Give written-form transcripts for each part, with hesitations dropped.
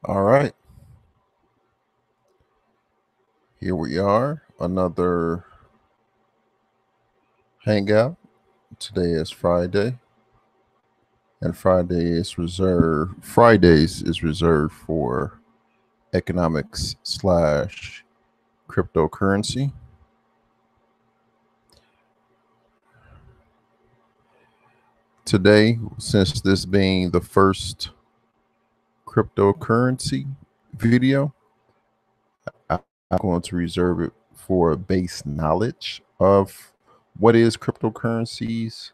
All right, here we are, another hangout. Today is Friday, and Fridays is reserved for economics slash cryptocurrency. Today, since this being the first cryptocurrency video, I'm going to reserve it for base knowledge of what is cryptocurrencies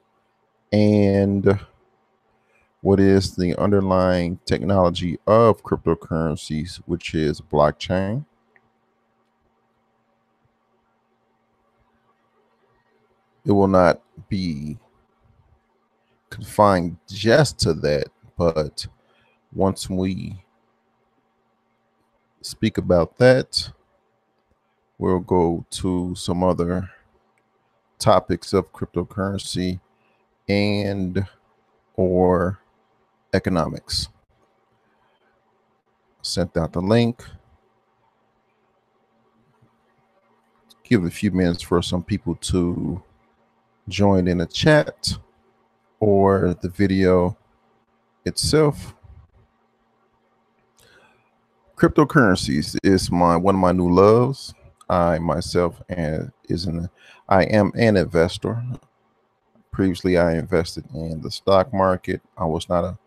and what is the underlying technology of cryptocurrencies, which is blockchain. It will not be confined just to that, but once we speak about that, we'll go to some other topics of cryptocurrency and or economics. Sent out the link. Give it a few minutes for some people to join in the chat or the video itself. Cryptocurrencies is one of my new loves. I myself I am an investor. Previously, I invested in the stock market. I was not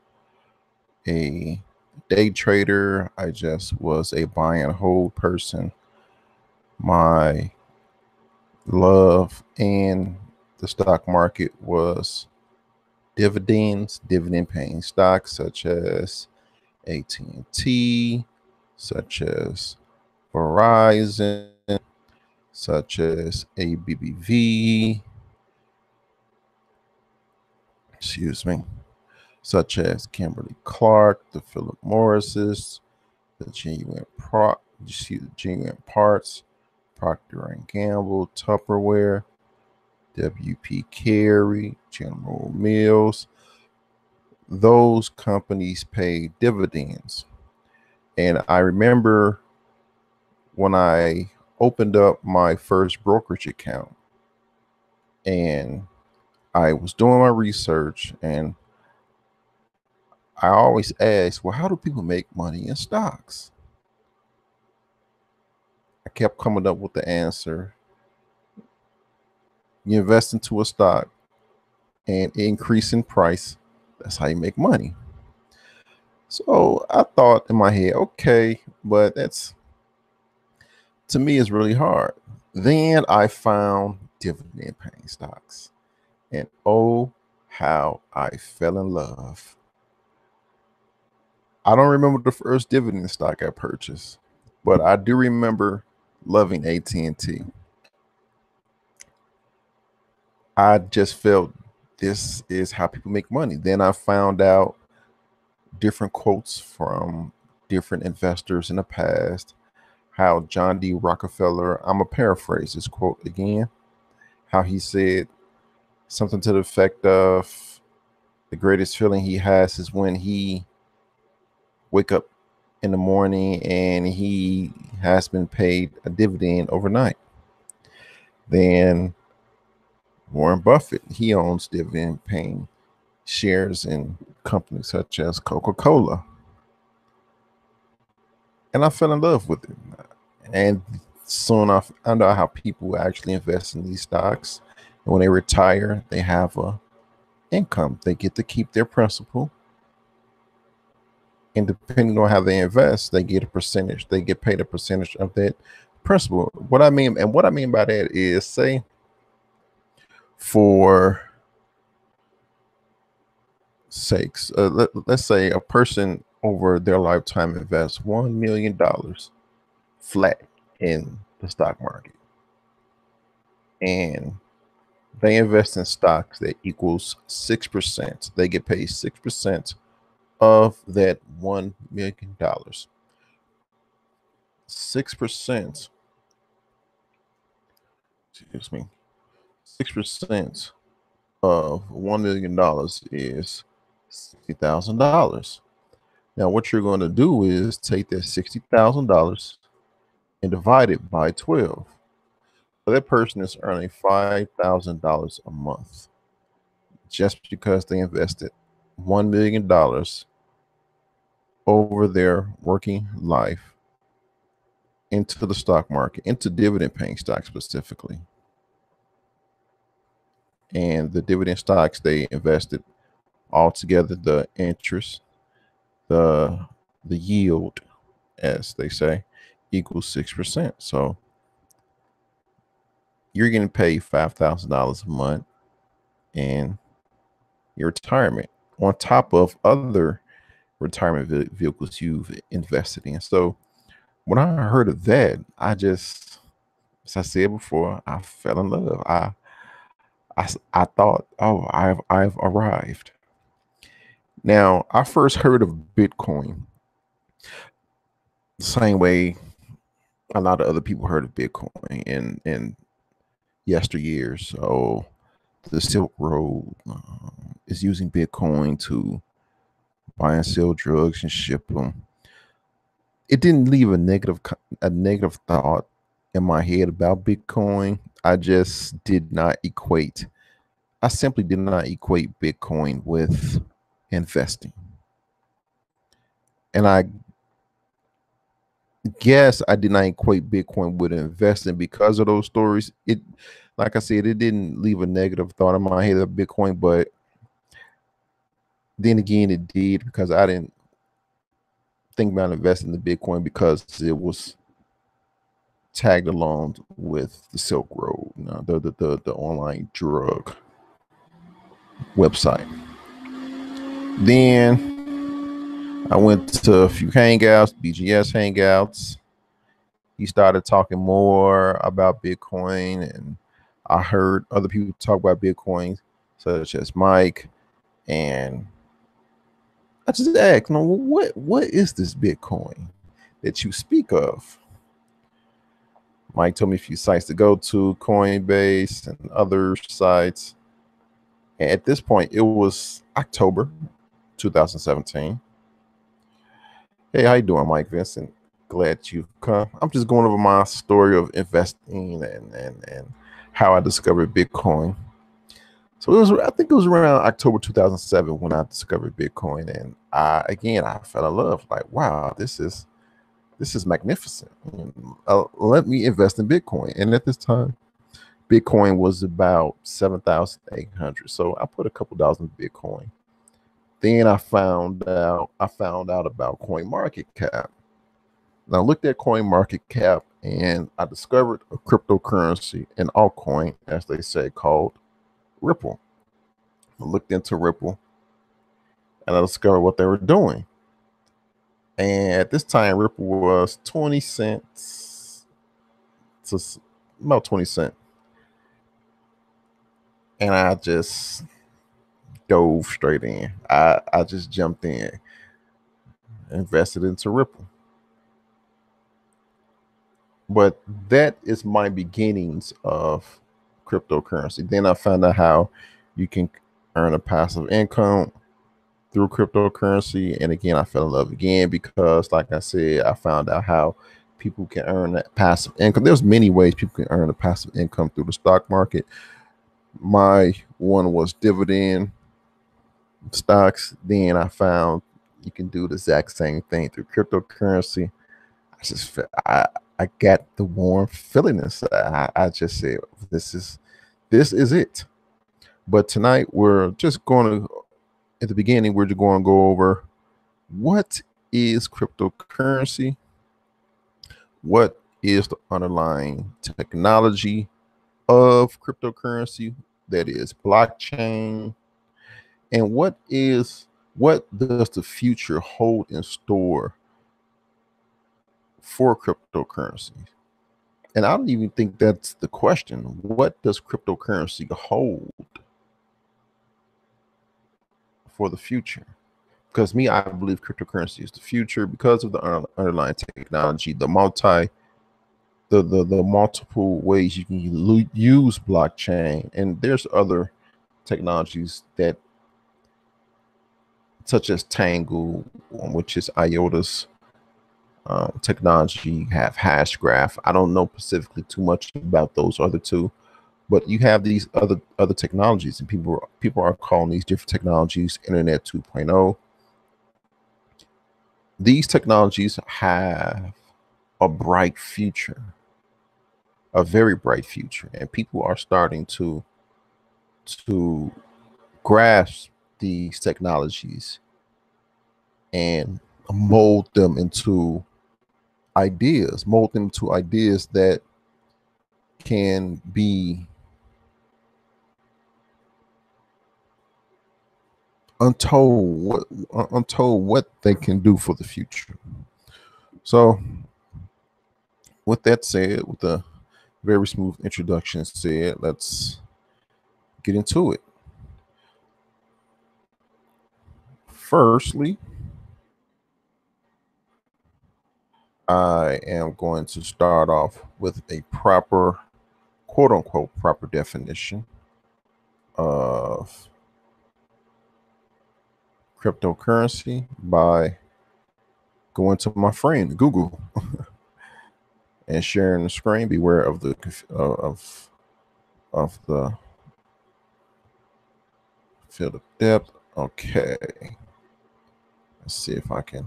a day trader. I just was a buy and hold person. My love in the stock market was dividend paying stocks such as AT&T, such as Verizon, such as ABBV, such as Kimberly Clark, the Philip Morrises, the Genuine Parts, Procter and Gamble, Tupperware, WP Carey, General Mills. Those companies pay dividends. And I remember when I opened up my first brokerage account and I was doing my research, and I always asked, well, how do people make money in stocks? I kept coming up with the answer. You invest into a stock and increase in price. That's how you make money. So I thought in my head, okay, but that's, to me, is really hard. Then I found dividend paying stocks. And oh, how I fell in love. I don't remember the first dividend stock I purchased, but I do remember loving AT&T. I just felt this is how people make money. Then I found out different quotes from different investors in the past, how John D. Rockefeller, I'm going to paraphrase this quote again, how he said something to the effect of the greatest feeling he has is when he wake up in the morning and he has been paid a dividend overnight. Then Warren Buffett, he owns dividend paying shares in companies such as Coca-Cola. And I fell in love with it. And soon I found out how people actually invest in these stocks. And when they retire, they have a income. They get to keep their principal. And depending on how they invest, they get a percentage. They get paid a percentage of that principal. What I mean by that is, say, for sakes, let's say a person over their lifetime invests $1 million flat in the stock market, and they invest in stocks that equals 6%. They get paid 6% of that $1 million. 6%, excuse me, 6% of $1 million is $60,000. Now, what you're going to do is take that $60,000 and divide it by 12. So that person is earning $5,000 a month just because they invested $1 million over their working life into the stock market, into dividend paying stocks specifically. And the dividend stocks they invested altogether, the interest, the yield, as they say, equals 6%. So you're getting paid $5,000 a month in your retirement on top of other retirement vehicles you've invested in. So when I heard of that, I just, as I said before, I fell in love. I thought, oh, I've arrived. Now, I first heard of Bitcoin the same way a lot of other people heard of Bitcoin in yesteryears. So the Silk Road is using Bitcoin to buy and sell drugs and ship them. It didn't leave a negative thought in my head about Bitcoin. I just did not equate. I simply did not equate Bitcoin with investing. And I guess I did not equate Bitcoin with investing because of those stories. It, like I said, it didn't leave a negative thought in my head of Bitcoin, but then again, it did because I didn't think about investing in Bitcoin because it was tagged along with the Silk Road, the online drug website. Then I went to a few hangouts, BGS hangouts. He started talking more about Bitcoin, and I heard other people talk about Bitcoin, such as Mike, and I just asked, what is this Bitcoin that you speak of? Mike told me a few sites to go to, Coinbase and other sites. And at this point, it was October 2017. Hey, how you doing, Mike Vincent? Glad you've come. I'm just going over my story of investing and how I discovered Bitcoin. So I think it was around October 2007 when I discovered Bitcoin, and I fell in love. Like, wow, this is magnificent. Let me invest in Bitcoin. And at this time, Bitcoin was about 7,800. So I put a couple dollars in Bitcoin. Then I found out about CoinMarketCap. And I looked at CoinMarketCap and I discovered a cryptocurrency, an altcoin, as they say, called Ripple. I looked into Ripple and I discovered what they were doing. And at this time, Ripple was 20 cents to about 20 cents. And I just dove straight in. I just jumped in, invested into Ripple. But that is my beginnings of cryptocurrency. Then I found out how you can earn a passive income through cryptocurrency. And again, I fell in love again because, like I said, I found out how people can earn that passive income. There's many ways people can earn a passive income through the stock market. My one was dividend stocks. Then I found you can do the exact same thing through cryptocurrency. I got the warm feeling inside. I just said, this is it. But tonight we're just going to, at the beginning, we're just going to go over what is cryptocurrency, what is the underlying technology of cryptocurrency, that is blockchain, and what does the future hold in store for cryptocurrency? And I don't even think that's the question. What does cryptocurrency hold for the future? Because I believe cryptocurrency is the future because of the underlying technology, the multiple ways you can use blockchain, and there's other technologies that such as Tangle, which is IOTA's technology. You have Hashgraph. I don't know specifically too much about those other two, but you have these other technologies, and people are calling these different technologies Internet 2.0. These technologies have a bright future, a very bright future, and people are starting to grasp these technologies and mold them into ideas, that can be untold what they can do for the future. So with that said, with the very smooth introduction said, let's get into it. Firstly, I am going to start off with a proper, quote unquote, proper definition of cryptocurrency by going to my friend Google and sharing the screen. Beware of the the field of depth. Okay, let's see if I can.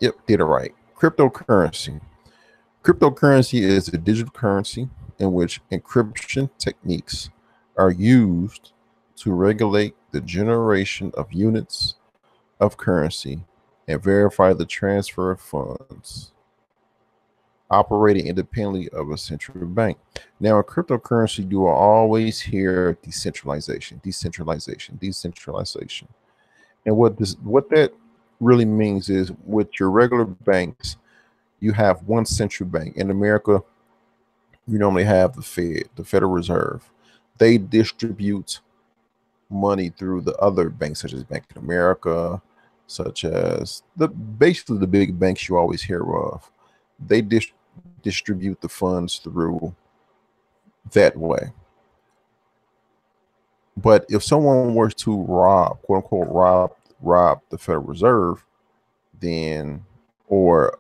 Yep, did it right. Cryptocurrency. Cryptocurrency is a digital currency in which encryption techniques are used to regulate the generation of units of currency and verify the transfer of funds, operating independently of a central bank. Now, in cryptocurrency, you will always hear decentralization, decentralization, decentralization. And what that really means is, with your regular banks, you have one central bank. In America, you normally have the Fed, the Federal Reserve. They distribute money through the other banks, such as Bank of America, such as basically the big banks you always hear of. They distribute the funds through that way. But if someone were to rob, quote unquote, rob the Federal Reserve, then, or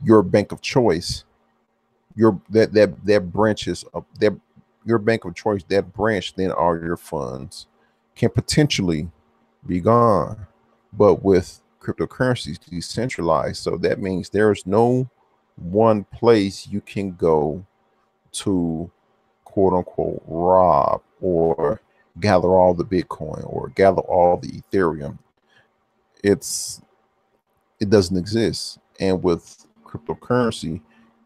your bank of choice, that branches of that your bank of choice, that branch, then all your funds can potentially be gone. But with cryptocurrencies decentralized, so that means there is no one place you can go to, quote unquote, rob or gather all the Bitcoin or gather all the Ethereum. It doesn't exist. And with cryptocurrency,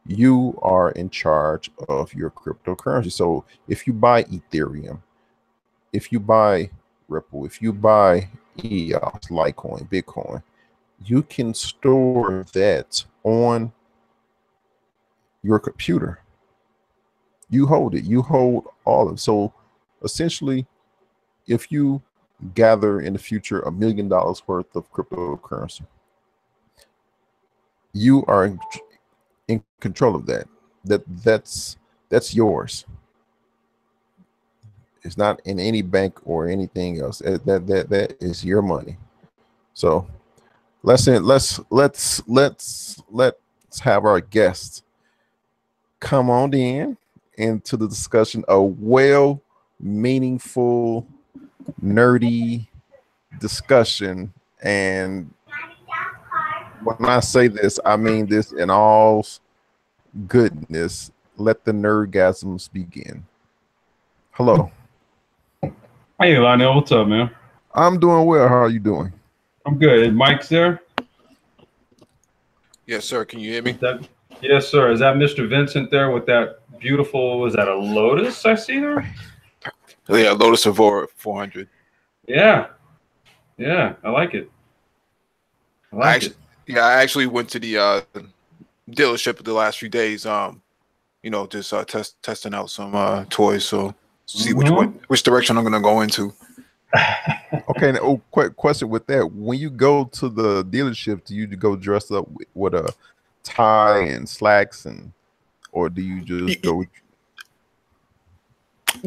you are in charge of your cryptocurrency. So if you buy Ethereum, if you buy Ripple, if you buy EOS, Litecoin, Bitcoin, you can store that on your computer. You hold it. You hold all of it. So essentially, if you gather in the future $1 million worth of cryptocurrency, you are in control of that. That's yours. It's not in any bank or anything else. That is your money. So let's have our guests come on in into the discussion, a meaningful, nerdy discussion. And when I say this, I mean this in all goodness. Let the nerdgasms begin. Hello. Hey, Lionel, what's up, man? I'm doing well. How are you doing? I'm good. Mike's there? Yes, sir. Can you hear me? Yes, sir. Is that Mr. Vincent there with that beautiful, was that a Lotus I see there? Yeah, Lotus Evora 400. Yeah. Yeah, I like it. I actually went to the dealership the last few days, just testing out some toys, so see which direction I'm going to go into. Okay, now, quick question with that. When you go to the dealership, do you go dressed up with a tie and slacks, or do you just go?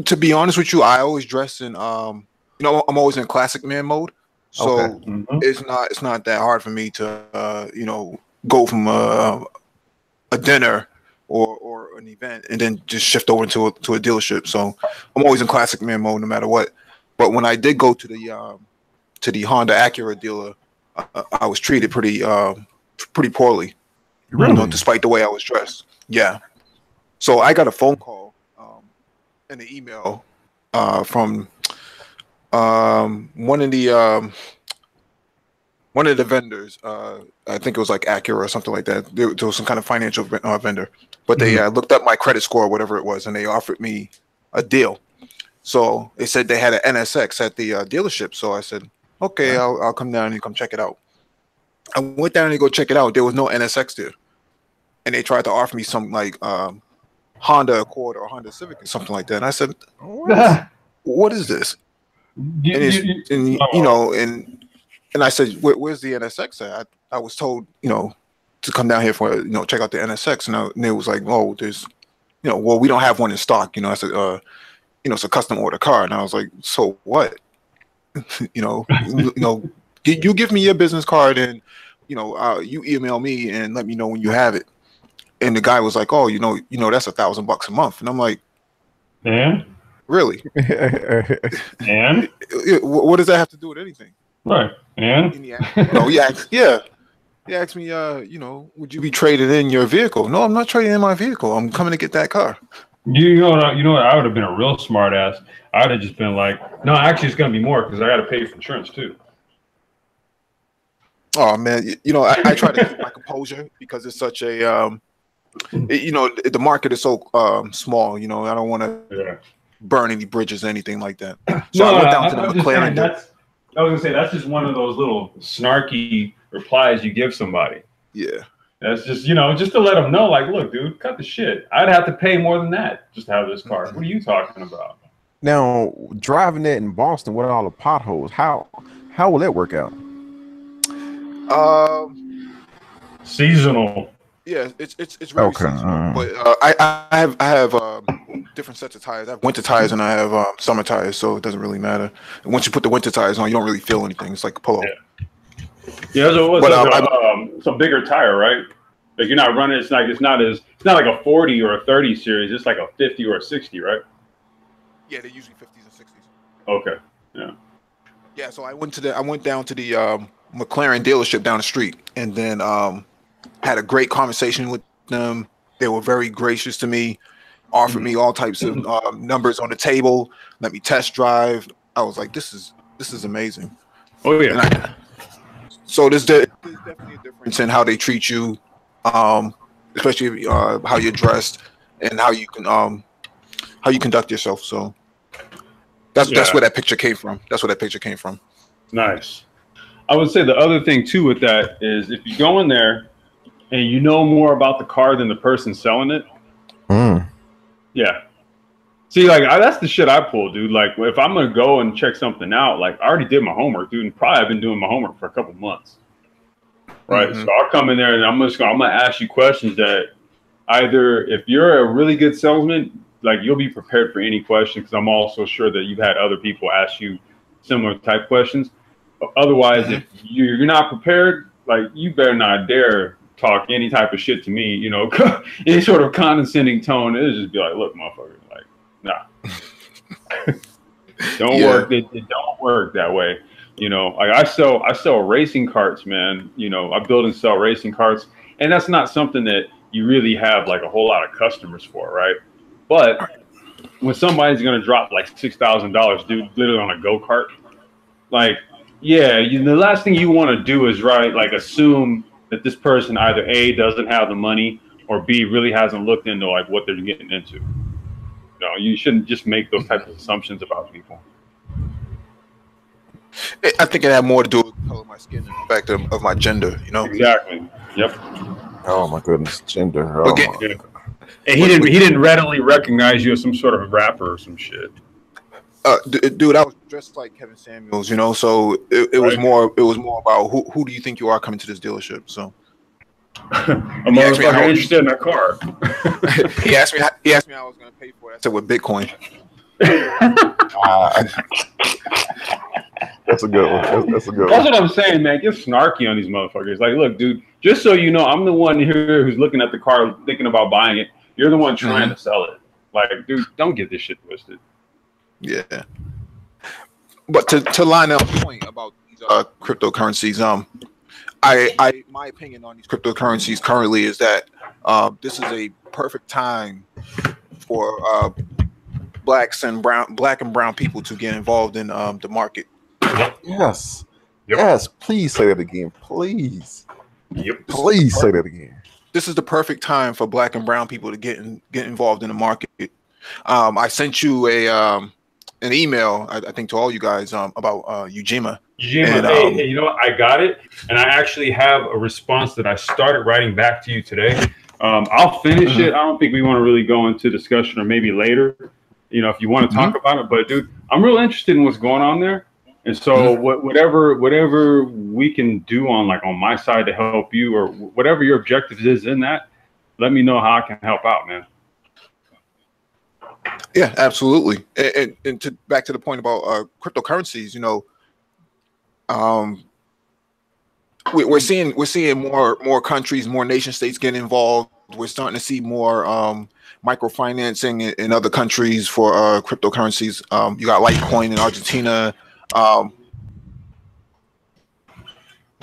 To be honest with you, I always dress in I'm always in classic man mode, so Okay. it's not that hard for me to go from a dinner or an event and then just shift over to a dealership. So I'm always in classic man mode no matter what. But when I did go to the Honda Acura dealer, I was treated pretty poorly. Really? Despite the way I was dressed. Yeah. So I got a phone call and an email from one of the vendors. I think it was like Acura or something like that. There was some kind of financial vendor, but they looked up my credit score, or whatever it was, and they offered me a deal. So they said they had an NSX at the dealership. So I said, okay, I'll come down and come check it out. I went down and go check it out. There was no NSX there, and they tried to offer me some like Honda Accord or Honda Civic or something like that. And I said, what is this? And I said, where's the NSX at? I was told, to come down here for, check out the NSX. And it was like, oh, there's, well, we don't have one in stock. I said, it's a custom order car. And I was like, so what? You give me your business card and, you email me and let me know when you have it. And the guy was like, oh, that's $1,000 a month. And I'm like, and really? and what does that have to do with anything? Right. And he asked me, would you be trading in your vehicle? No, I'm not trading in my vehicle. I'm coming to get that car. You know what? I would have been a real smart ass. I'd have just been like, no, actually, it's going to be more because I got to pay for insurance too. Oh man, I try to keep my composure because it's such a, the market is so small. I don't want to burn any bridges or anything like that. So I went down to the McLaren. I was gonna say that's just one of those little snarky replies you give somebody. Yeah, that's just just to let them know, like, look, dude, cut the shit. I'd have to pay more than that just to have this car. What are you talking about? Now, driving it in Boston with all the potholes, how will that work out? Seasonal. Yeah, it's very seasonal. But I have different sets of tires. I have winter tires and I have summer tires, so it doesn't really matter. And once you put the winter tires on, you don't really feel anything. It's like a polo. Yeah, so it's a bigger tire, right? Like you're not running. It's not like a 40 or a 30 series. It's like a 50 or a 60, right? Yeah, they're usually 50s and 60s. Okay. Yeah. Yeah. So I went down to the McLaren dealership down the street, and then had a great conversation with them. They were very gracious to me, offered me all types of numbers on the table, let me test drive. I was like, this is amazing. Oh yeah. So there's definitely a difference in how they treat you, especially how you're dressed and how you conduct yourself. So that's where that picture came from. Nice. I would say the other thing too with that is if you go in there and you know more about the car than the person selling it. Yeah. See, like that's the shit I pull, dude. Like if I'm gonna go and check something out, like I already did my homework, dude, and probably I've been doing my homework for a couple months. Right. So I'll come in there and I'm gonna ask you questions that either if you're a really good salesman, like you'll be prepared for any question because I'm also sure that you've had other people ask you similar type questions. But otherwise, if you're not prepared, like you better not dare talk any type of shit to me, any sort of condescending tone. It'll just be like, look, motherfucker, like, nah. Don't work. It don't work that way. Like I sell racing carts, man. I build and sell racing carts, and that's not something that you really have like a whole lot of customers for, right? But when somebody's gonna drop like $6,000, dude, literally on a go-kart, like, yeah, the last thing you want to do is assume that this person either A, doesn't have the money, or B, really hasn't looked into like what they're getting into. You shouldn't just make those types of assumptions about people. I think it had more to do with the color of my skin and the fact of my gender, Exactly. Yep. Oh my goodness, gender. And he didn't readily recognize you as some sort of rapper or some shit. Dude, I was dressed like Kevin Samuels, so it was more about who do you think you are coming to this dealership? So I'm motherfucker interested in a car. he asked me how I was gonna pay for it. I said with Bitcoin. That's a good one. That's a good That's one. what I'm saying, man. Get snarky on these motherfuckers. Like, look, dude, just so you know, I'm the one here who's looking at the car thinking about buying it. You're the one trying to sell it. Like, dude, don't get this shit twisted. Yeah. But to line up the point about these cryptocurrencies, my opinion on these cryptocurrencies currently is that this is a perfect time for black and brown people to get involved in the market. Yes. Yep. Yes. Please say that again. Please. Yep. Please say that again. This is the perfect time for black and brown people to get involved in the market. I sent you an email, I think, to all you guys about Ujima. Ujima, and, hey, you know what? I got it, and I actually have a response that I started writing back to you today. I'll finish it. I don't think we want to really go into discussion, or maybe later, you know, if you want to talk about it. But dude, I'm real interested in what's going on there, and so whatever we can do on my side to help you, or whatever your objective is in that, let me know how I can help out, man. Yeah, absolutely. And to back to the point about cryptocurrencies, you know, we're seeing more countries, more nation states get involved. We're starting to see more microfinancing in other countries for cryptocurrencies. You got Litecoin in Argentina. Was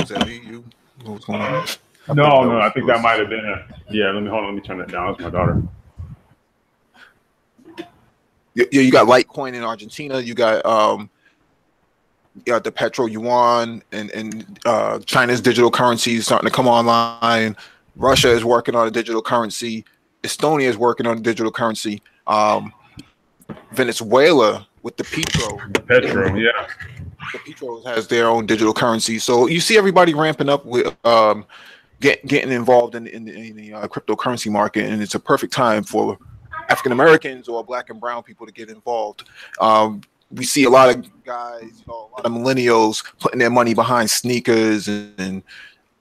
that you? What was going on? No, I think that might have been yeah. Let me turn that down. That's my daughter. Yeah, you got Litecoin in Argentina. You got the Petro Yuan and China's digital currency is starting to come online. Russia is working on a digital currency. Estonia is working on a digital currency. Venezuela with the Petro. Yeah. The Petro has their own digital currency. So you see everybody ramping up with getting involved in the cryptocurrency market, and it's a perfect time for African Americans or black and brown people to get involved. We see a lot of guys, a lot of millennials putting their money behind sneakers and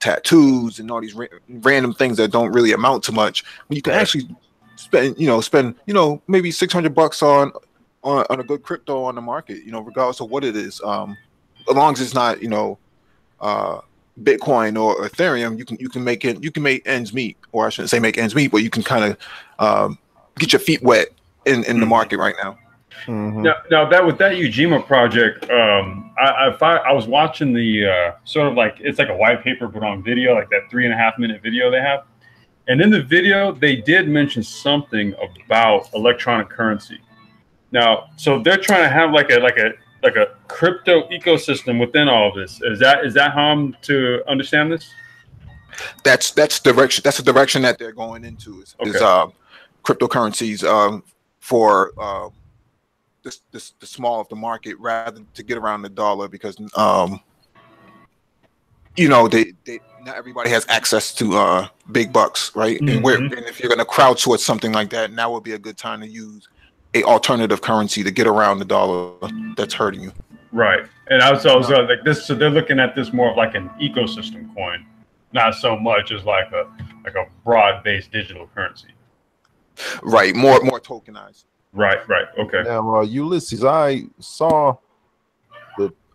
tattoos and all these random things that don't really amount to much. When you can actually spend maybe $600 on a good crypto on the market, regardless of what it is, as long as it's not Bitcoin or Ethereum, you can make ends meet, or I shouldn't say make ends meet, but you can kind of get your feet wet in the market right now. Now that with that Ujima project, I was watching the sort of it's like a white paper but on video, like that 3.5-minute video they have, and in the video they did mention something about electronic currency. Now, so they're trying to have like a crypto ecosystem within all of this. Is that how I'm to understand this? That's the direction that they're going into is cryptocurrencies for the small of the market, rather to get around the dollar, because not everybody has access to big bucks, right? And if you're going to crowdsource something like that, now would be a good time to use a alternative currency to get around the dollar that's hurting you. Right. And I was like this, so they're looking at this more of like an ecosystem coin, not so much as like a broad-based digital currency. Right. More tokenized. Right. Okay. Now, Ulysses, I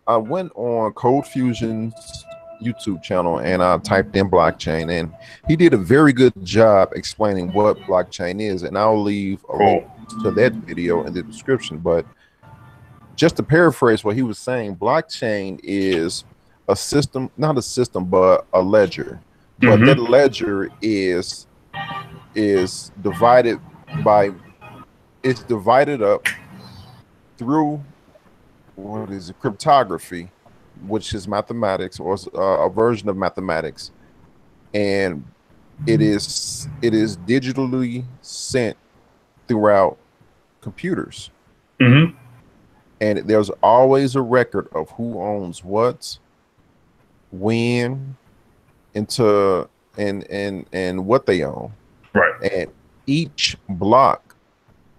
went on Code Fusion's YouTube channel and I typed in blockchain, and he did a very good job explaining what blockchain is, and I'll leave a link to that video in the description. But just to paraphrase what he was saying, blockchain is a system, not a system, but a ledger. But that ledger is divided up through cryptography, which is mathematics, or a version of mathematics, and it is digitally sent throughout computers, and there's always a record of who owns what, when, and what they own. Right. And each block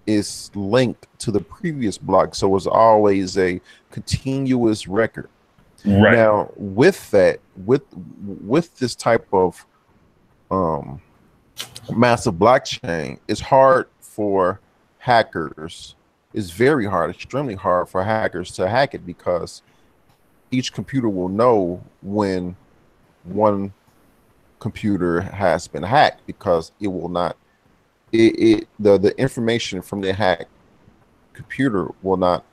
is linked to the previous block, so it's always a continuous record. Right. Now, with that, with this type of massive blockchain, it's hard for hackers it's very hard, extremely hard for hackers to hack it, because each computer will know when one computer has been hacked, because it will not the information from the hacked computer will not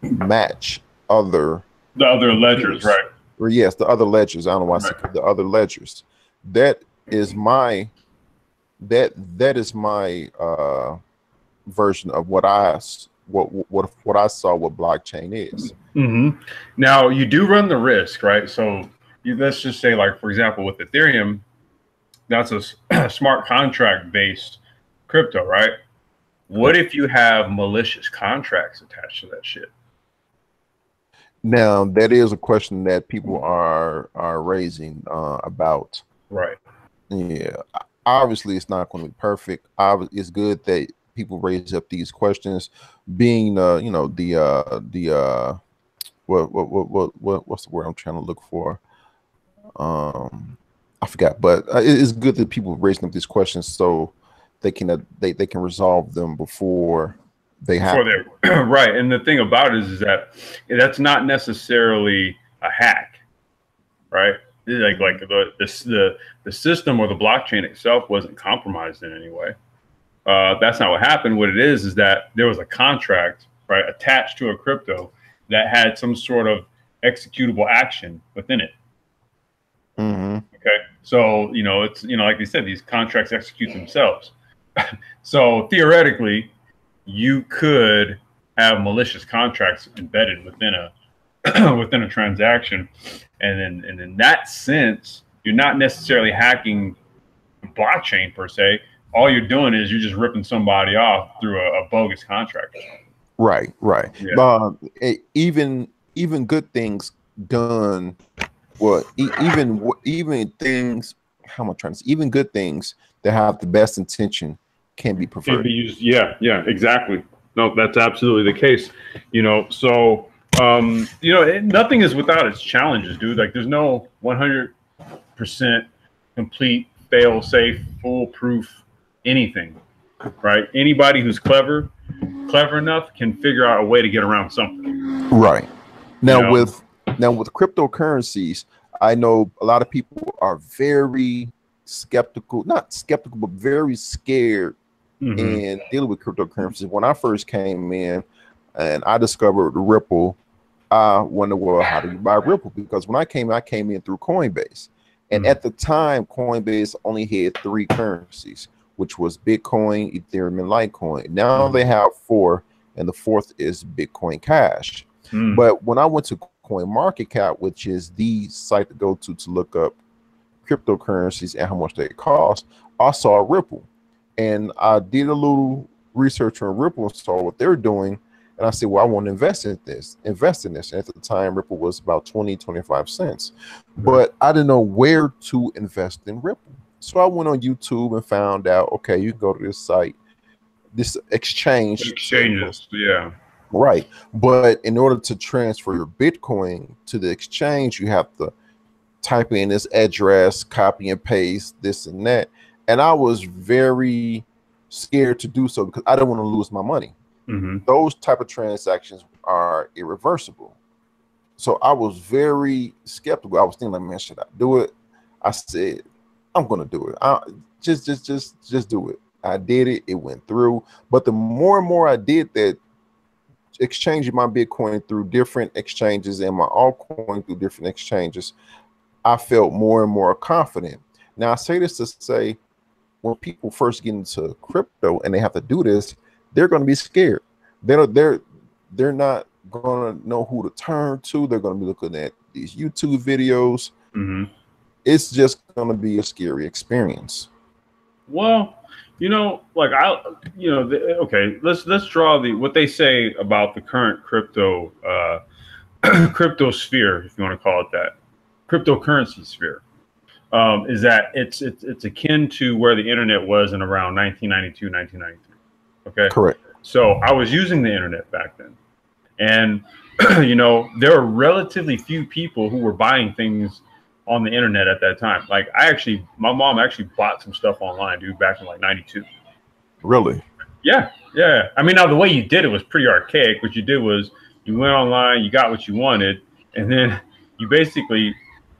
match other the other ledgers, computers. right? Or yes, the other ledgers. I don't know why I said Right. the other ledgers. That is my that is my version of what I saw what blockchain is. Mm-hmm. Now you do run the risk, right? So let's just say, like, for example, with Ethereum, that's a smart contract based crypto, right? What if you have malicious contracts attached to that shit? Now that is a question that people are raising about. Right. Yeah, obviously it's not going to be perfect. It's good that people raise up these questions, being you know, what's the word I'm trying to look for? I forgot, but it's good that people raising up these questions so they can they can resolve them before they happen. Right. And the thing about it is that that's not necessarily a hack, right? Like the system or the blockchain itself wasn't compromised in any way. That's not what happened. What it is that there was a contract, right, attached to a crypto that had some sort of executable action within it. Okay, so it's like they said, these contracts execute themselves. So theoretically, you could have malicious contracts embedded within a within a transaction, and in that sense, you're not necessarily hacking the blockchain per se. All you're doing is you're just ripping somebody off through a bogus contract. Right, right. Yeah. Even good things done. Well, even things. How am I trying to say? Even good things that have the best intention can be perverted. Can be used. Yeah, yeah, exactly. No, that's absolutely the case. So nothing is without its challenges, dude. Like, there's no 100% complete, fail-safe, foolproof anything, right? Anybody who's clever enough can figure out a way to get around something. Right. Now with cryptocurrencies, I know a lot of people are very skeptical, not skeptical, but very scared in dealing with cryptocurrencies. When I first came in and I discovered Ripple, I wondered, well, how do you buy Ripple? Because when I came in through Coinbase. And at the time, Coinbase only had 3 currencies, which was Bitcoin, Ethereum, and Litecoin. Now they have 4, and the 4th is Bitcoin Cash. But when I went to CoinMarketCap, which is the site to go to look up cryptocurrencies and how much they cost, I saw Ripple. And I did a little research on Ripple and saw what they're doing. And I said, well, I want to invest in this. And at the time, Ripple was about 25 cents. But I didn't know where to invest in Ripple. So I went on YouTube and found out, okay, you can go to this site, this exchanges. Yeah. Right. But in order to transfer your Bitcoin to the exchange, you have to type in this address, copy and paste this and that. And I was very scared to do so because I don't want to lose my money. Those type of transactions are irreversible. So I was very skeptical. I was thinking, like, man, should I do it? I said, I'm gonna do it. Just do it. I did it. It went through. But the more and more I did that, exchanging my Bitcoin through different exchanges and my altcoin through different exchanges, I felt more and more confident. Now I say this to say, when people first get into crypto and they have to do this, they're going to be scared. They're not going to know who to turn to. They're going to be looking at these YouTube videos. It's just going to be a scary experience. Well, like okay, let's draw what they say about the current crypto crypto sphere, if you want to call it that, cryptocurrency sphere. Is that it's akin to where the internet was in around 1992, 1993. Okay. Correct. So I was using the internet back then, and there were relatively few people who were buying things on the internet at that time. Like, my mom actually bought some stuff online, dude, back in like 92. Really? Yeah. Yeah. I mean, now the way you did it was pretty archaic. What you did was you went online, you got what you wanted, and then you basically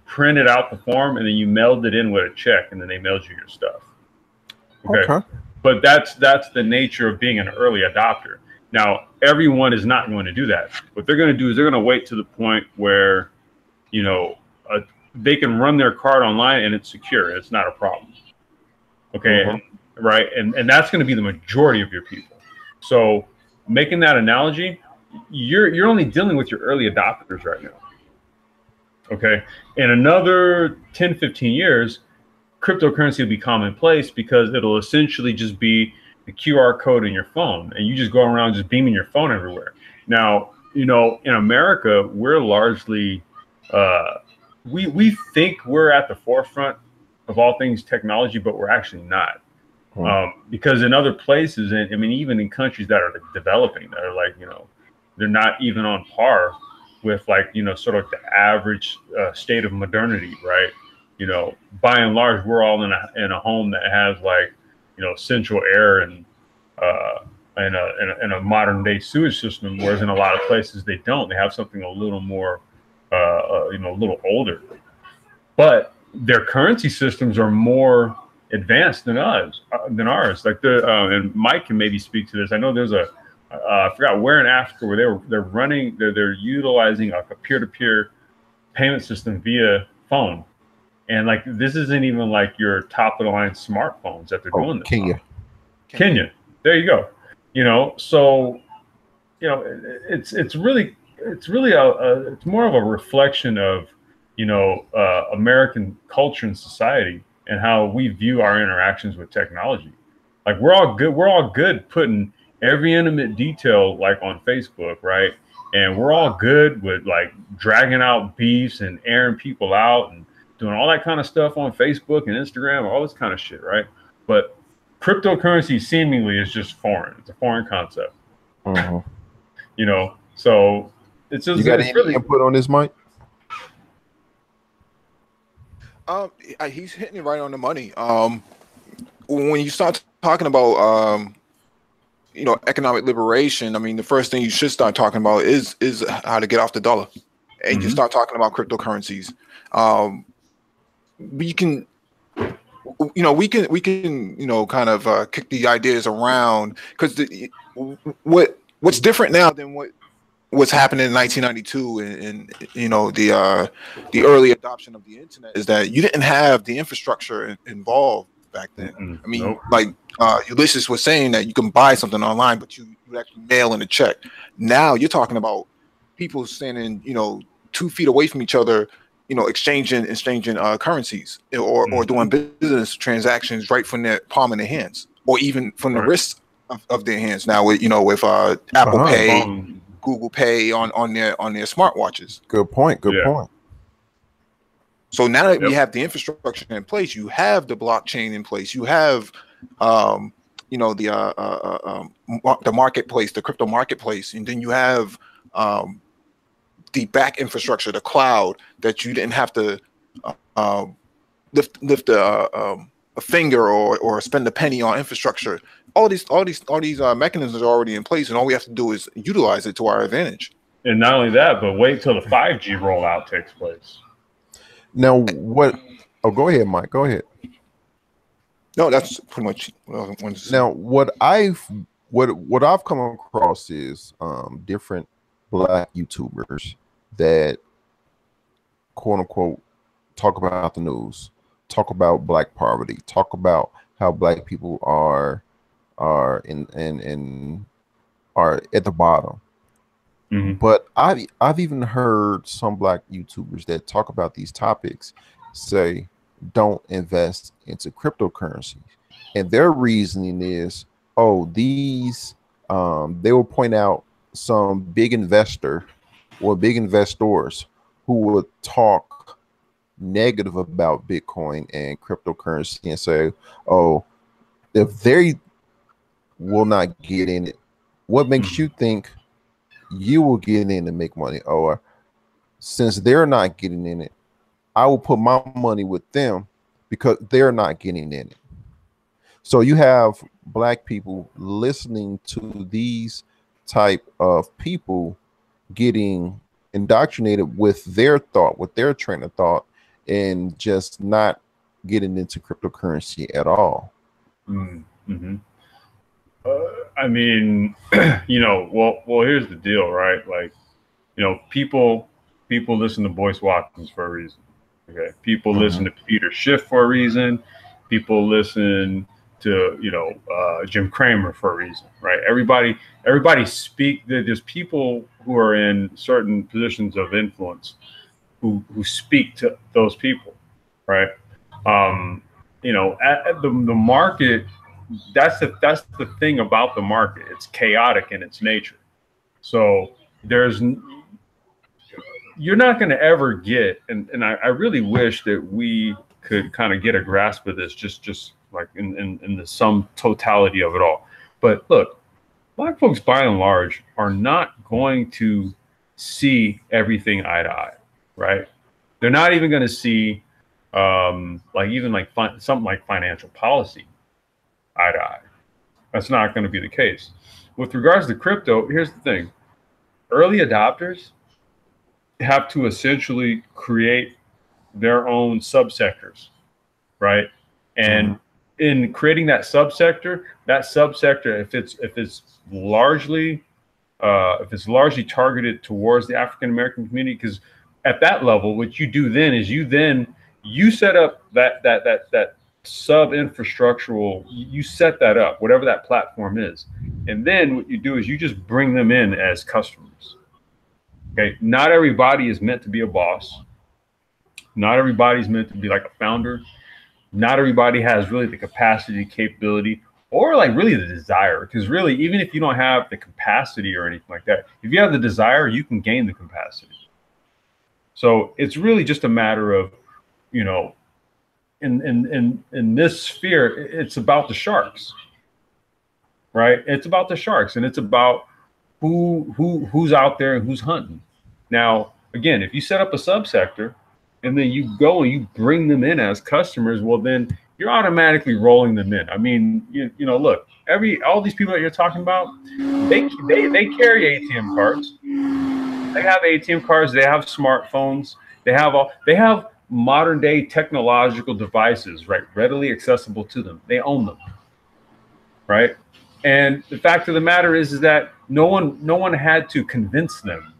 printed out the form and then you mailed it in with a check, and then they mailed you your stuff. Okay. But that's the nature of being an early adopter. Now, everyone is not going to do that. What they're going to do is they're going to wait to the point where, you know, they can run their card online and it's secure. It's not a problem. Okay. Right. And that's going to be the majority of your people. So making that analogy, you're only dealing with your early adopters right now. Okay. In another 10, 15 years, cryptocurrency will be commonplace because it'll essentially just be the QR code in your phone, and you just go around just beaming your phone everywhere. Now, you know, in America, we're largely, we think we're at the forefront of all things technology, but we're actually not. Because in other places, and I mean, even in countries that are developing, that are like, you know, they're not even on par with, like, you know, sort of the average state of modernity, right? You know, by and large, we're all in a home that has, like, you know, central air and a modern day sewage system, whereas in a lot of places they don't. They have something a little more, you know, a little older, but their currency systems are more advanced than ours. Like and Mike can maybe speak to this. I know there's I forgot where in Africa where they're utilizing a peer-to-peer payment system via phone. And like, this isn't even like your top of the line smartphones that they're doing this. Kenya. There you go. You know, so, you know, it's more of a reflection of, you know, American culture and society and how we view our interactions with technology. Like, we're all good putting every intimate detail like on Facebook, right? And we're all good with like dragging out beefs and airing people out and doing all that kind of stuff on Facebook and Instagram, all this kind of shit, right? But cryptocurrency seemingly is just foreign. It's a foreign concept. You know, so it's just, you got any really input on this, Mike? He's hitting it right on the money. When you start talking about you know, economic liberation, I mean, the first thing you should start talking about is how to get off the dollar, and you start talking about cryptocurrencies. We can, you know, we can, you know, kind of kick the ideas around, because what's different now than what's happening in 1992 and you know, the early adoption of the internet is that you didn't have the infrastructure involved back then. I mean, like Ulysses was saying that you can buy something online, but you actually mail in a check. Now you're talking about people standing, you know, 2 feet away from each other, you know, exchanging currencies or doing business transactions right from their palm of their hands, or even from the wrist of their hands. Now with, you know, with Apple Pay, Google Pay on their smartwatches. Good point. Good point. So now that we have the infrastructure in place, you have the blockchain in place, you have you know, the marketplace, the crypto marketplace, and then you have the back infrastructure, the cloud, that you didn't have to lift a finger or spend a penny on infrastructure. All these mechanisms are already in place, and all we have to do is utilize it to our advantage. And not only that, but wait till the 5G rollout takes place. Now, what? Oh, go ahead, Mike. Go ahead. No, that's pretty much what I wanted to say. Now, what I've come across is different Black YouTubers that, quote unquote, talk about the news, talk about Black poverty, talk about how Black people are at the bottom. But I've even heard some Black YouTubers that talk about these topics say, don't invest into cryptocurrencies, and their reasoning is, oh, these they will point out some big investor or big investors who would talk negative about Bitcoin and cryptocurrency and say, oh, if they will not get in it, what makes you think you will get in and make money? Or since they're not getting in it, I will put my money with them because they're not getting in it. So you have black people listening to these type of people getting indoctrinated with their thought, with their train of thought, and just not getting into cryptocurrency at all. Mm-hmm. I mean, well, here's the deal, right? Like, people listen to Boyce Watkins for a reason. Okay, people listen to Peter Schiff for a reason. People listen to Jim Cramer for a reason, right? Everybody speak. There's people who are in certain positions of influence who speak to those people, right? At the market, that's the thing about the market. It's chaotic in its nature. So you're not going to ever get, and I really wish that we could kind of get a grasp of this, just like in the sum totality of it all. But look, black folks by and large are not going to see everything eye to eye, right? They're not even going to see something like financial policy eye to eye. That's not going to be the case. With regards to crypto, here's the thing. Early adopters have to essentially create their own subsectors, right? And in creating that subsector, if it's largely targeted towards the African American community, because at that level, what you do then is you set up that sub infrastructural, you set that up, whatever that platform is, and then what you do is you just bring them in as customers. Okay, not everybody is meant to be a boss. Not everybody's meant to be like a founder. Not everybody has really the capacity, capability, or like really the desire. Because really, even if you don't have the capacity or anything like that, if you have the desire, you can gain the capacity. So it's really just a matter of, in this sphere, it's about the sharks, right? It's about the sharks, and it's about who's out there and who's hunting. Now, again, if you set up a subsector and then you go and you bring them in as customers, well, then you're automatically rolling them in. I mean, look, all these people that you're talking about, they carry ATM cards. They have ATM cards. They have smartphones. They have modern day technological devices, right, readily accessible to them. They own them, right? And the fact of the matter is that no one had to convince them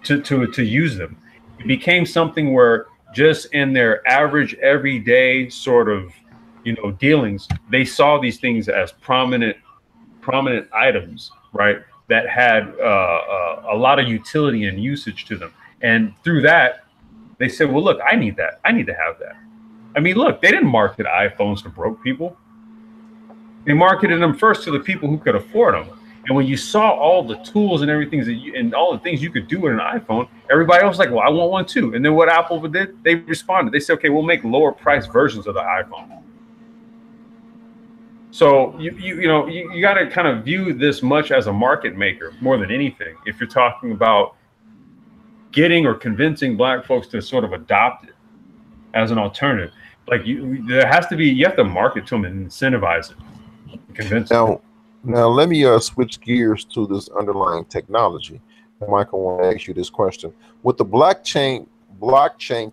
to use them. It became something where just in their average everyday sort of dealings, they saw these things as prominent items, right, that had a lot of utility and usage to them. And through that, they said, well, look, I need that. I need to have that. I mean, look, they didn't market iPhones to broke people. They marketed them first to the people who could afford them. And when you saw all the tools and everything and all the things you could do with an iPhone, everybody else was like, well, I want one too. And then what Apple did, they responded. They said, okay, we'll make lower price versions of the iPhone. So you got to kind of view this much as a market maker more than anything. If you're talking about getting or convincing black folks to sort of adopt it as an alternative, like you have to market to them and incentivize it. Convince now let me switch gears to this underlying technology. Michael, I want to ask you this question. With the blockchain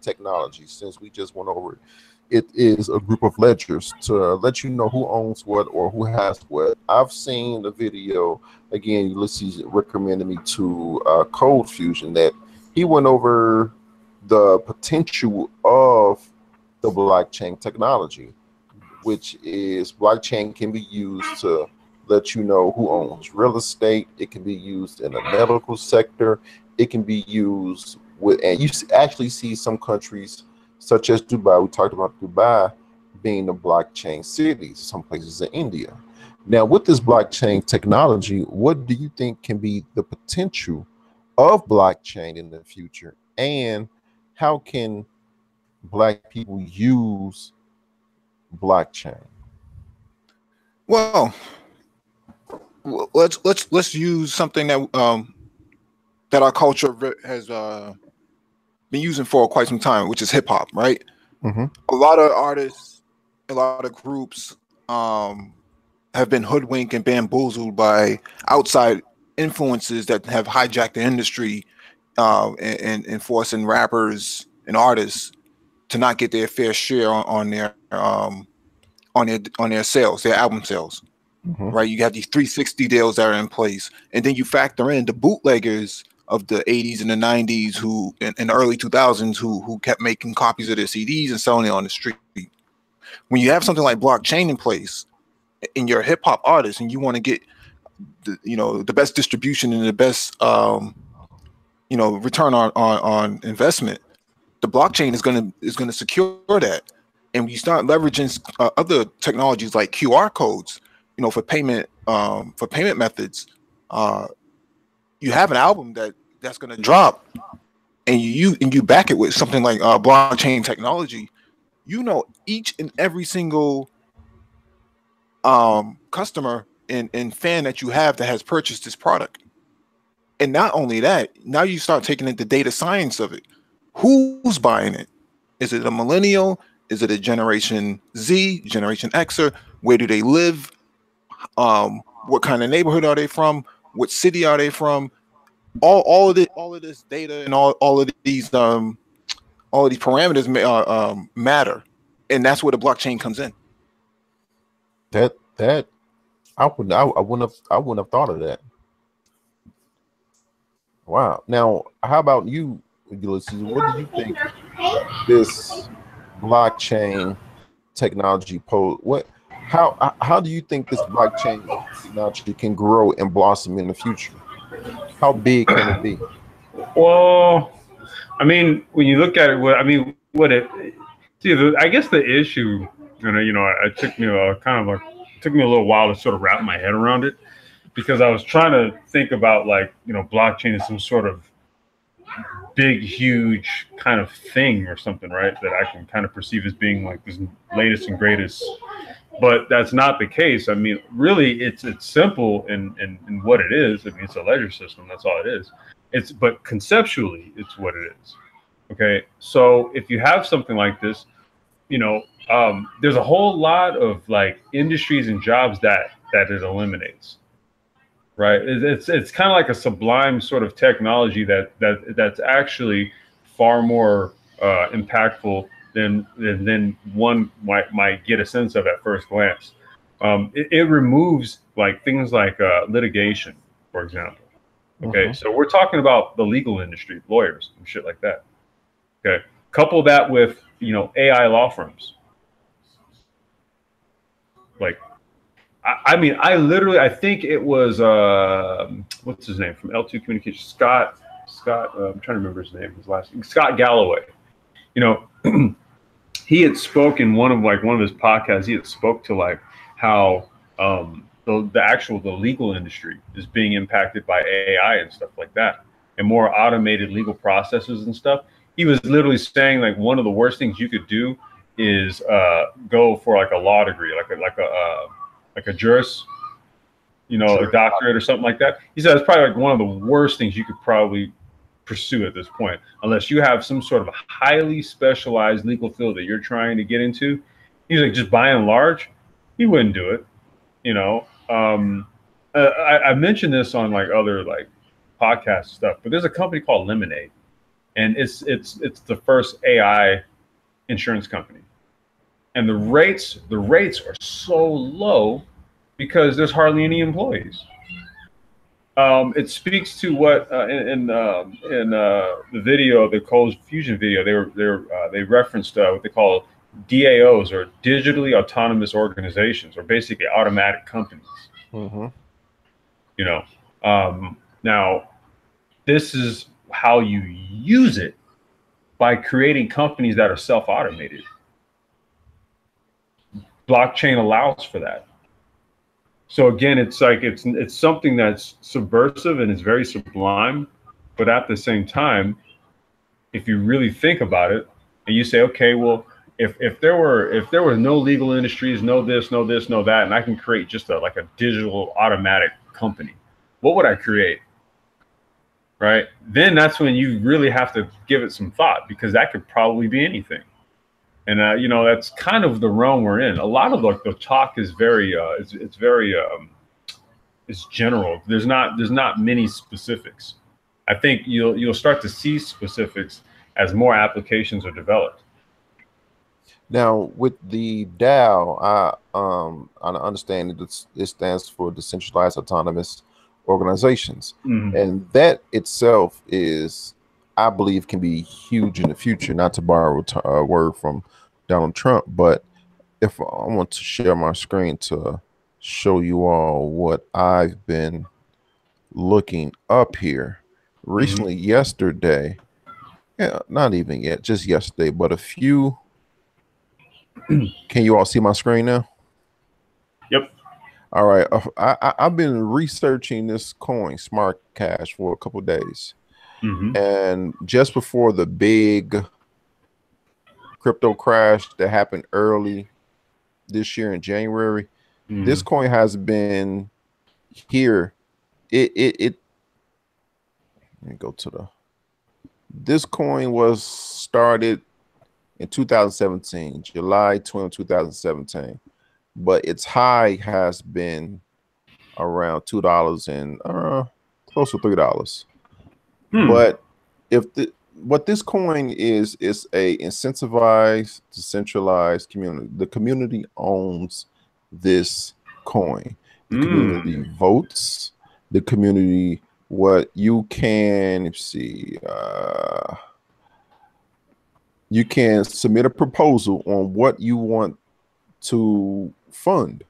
technology, since we just went over it is a group of ledgers to let you know who owns what or who has what. I've seen the video, again, Ulysses recommended me to Code Fusion, that he went over the potential of the blockchain technology, which is blockchain can be used to let you know who owns real estate. It can be used in the medical sector. It can be used with, and you actually see some countries such as Dubai. We talked about Dubai being a blockchain city, some places in India. Now, with this blockchain technology, what do you think can be the potential of blockchain in the future? And how can black people use blockchain? Well, let's use something that that our culture has been using for quite some time, which is hip hop, right? A lot of artists, a lot of groups, have been hoodwinked and bamboozled by outside influences that have hijacked the industry, and forcing rappers and artists to not get their fair share on their sales, their album sales. Right? You have these 360 deals that are in place, and then you factor in the bootleggers of the 80s and the 90s who in the early 2000s who kept making copies of their CDs and selling it on the street. When you have something like blockchain in place and you're a hip hop artist and you want to get the best distribution and the best return on investment, the blockchain is going to secure that. And when you start leveraging other technologies like QR codes, for payment methods, you have an album that's going to drop, and you back it with something like blockchain technology. Each and every single customer and fan that you have that has purchased this product. And not only that, now you start taking into data science of it. Who's buying it? Is it a millennial? Is it a Generation Z, Generation Xer? Where do they live? What kind of neighborhood are they from? What city are they from? All of this data and all of these parameters matter, and that's where the blockchain comes in. That I wouldn't have thought of that. Wow. Now, how about you, Ulysses? What do you think this blockchain technology pose? How do you think this blockchain technology can grow and blossom in the future? How big can it be? Well, I mean, when you look at it, I guess the issue, it took me a little while to sort of wrap my head around it, because I was trying to think about blockchain as some sort of big, huge kind of thing or something, right? That I can kind of perceive as being like this latest and greatest. But that's not the case. I mean, really, it's simple in what it is. I mean, it's a ledger system. That's all it is. But conceptually, it's what it is. Okay. So if you have something like this, there's a whole lot of industries and jobs that it eliminates. Right. It's kind of like a sublime sort of technology that's actually far more impactful than one might get a sense of at first glance. It removes things like litigation, for example. Okay, so we're talking about the legal industry, lawyers and shit like that. Okay, couple that with AI law firms. I think it was what's his name from L2 Communications, Scott. I'm trying to remember his name. His last name, Scott Galloway. He had spoken one of his podcasts. He had spoke to how the legal industry is being impacted by AI and stuff like that, and more automated legal processes and stuff. He was literally saying one of the worst things you could do is go for a law degree, like a juris, a doctorate or something like that. He said it's probably one of the worst things you could probably pursue at this point, unless you have some sort of a highly specialized legal field that you're trying to get into. He's just by and large, he wouldn't do it. I mentioned this on other podcast stuff, but there's a company called Lemonade, and it's the first AI insurance company, and the rates are so low because there's hardly any employees. It speaks to what in the video, the Cold Fusion video, they referenced what they call DAOs, or digitally autonomous organizations, or basically automatic companies. Now this is how you use it, by creating companies that are self-automated. Blockchain allows for that. So again, it's something that's subversive and it's very sublime, but at the same time, if you really think about it, and you say, okay, well, if there were no legal industries, no this, no that, and I can create just a digital automatic company, what would I create? Right? Then that's when you really have to give it some thought, because that could probably be anything. And you know, that's kind of the realm we're in. A lot of like the talk is very it's very it's general. There's not many specifics. I think you'll start to see specifics as more applications are developed. Now, with the DAO, I understand that it stands for decentralized autonomous organizations, and that itself is, I believe, can be huge in the future. Not to borrow a word from Donald Trump, but if I want to share my screen to show you all what I've been looking up here recently, yesterday, yeah, not even yet, just yesterday, but a few. Can you all see my screen now? Yep. All right. I've been researching this coin, Smart Cash, for a couple of days. And just before the big crypto crash that happened early this year in January, this coin has been here. Let me go to this coin was started in 2017, July 20, 2017. But its high has been around $2 and close to $3. But what this coin is a incentivized, decentralized community. The community owns this coin. The community votes. The community, what you can, let's see, you can submit a proposal on what you want to fund,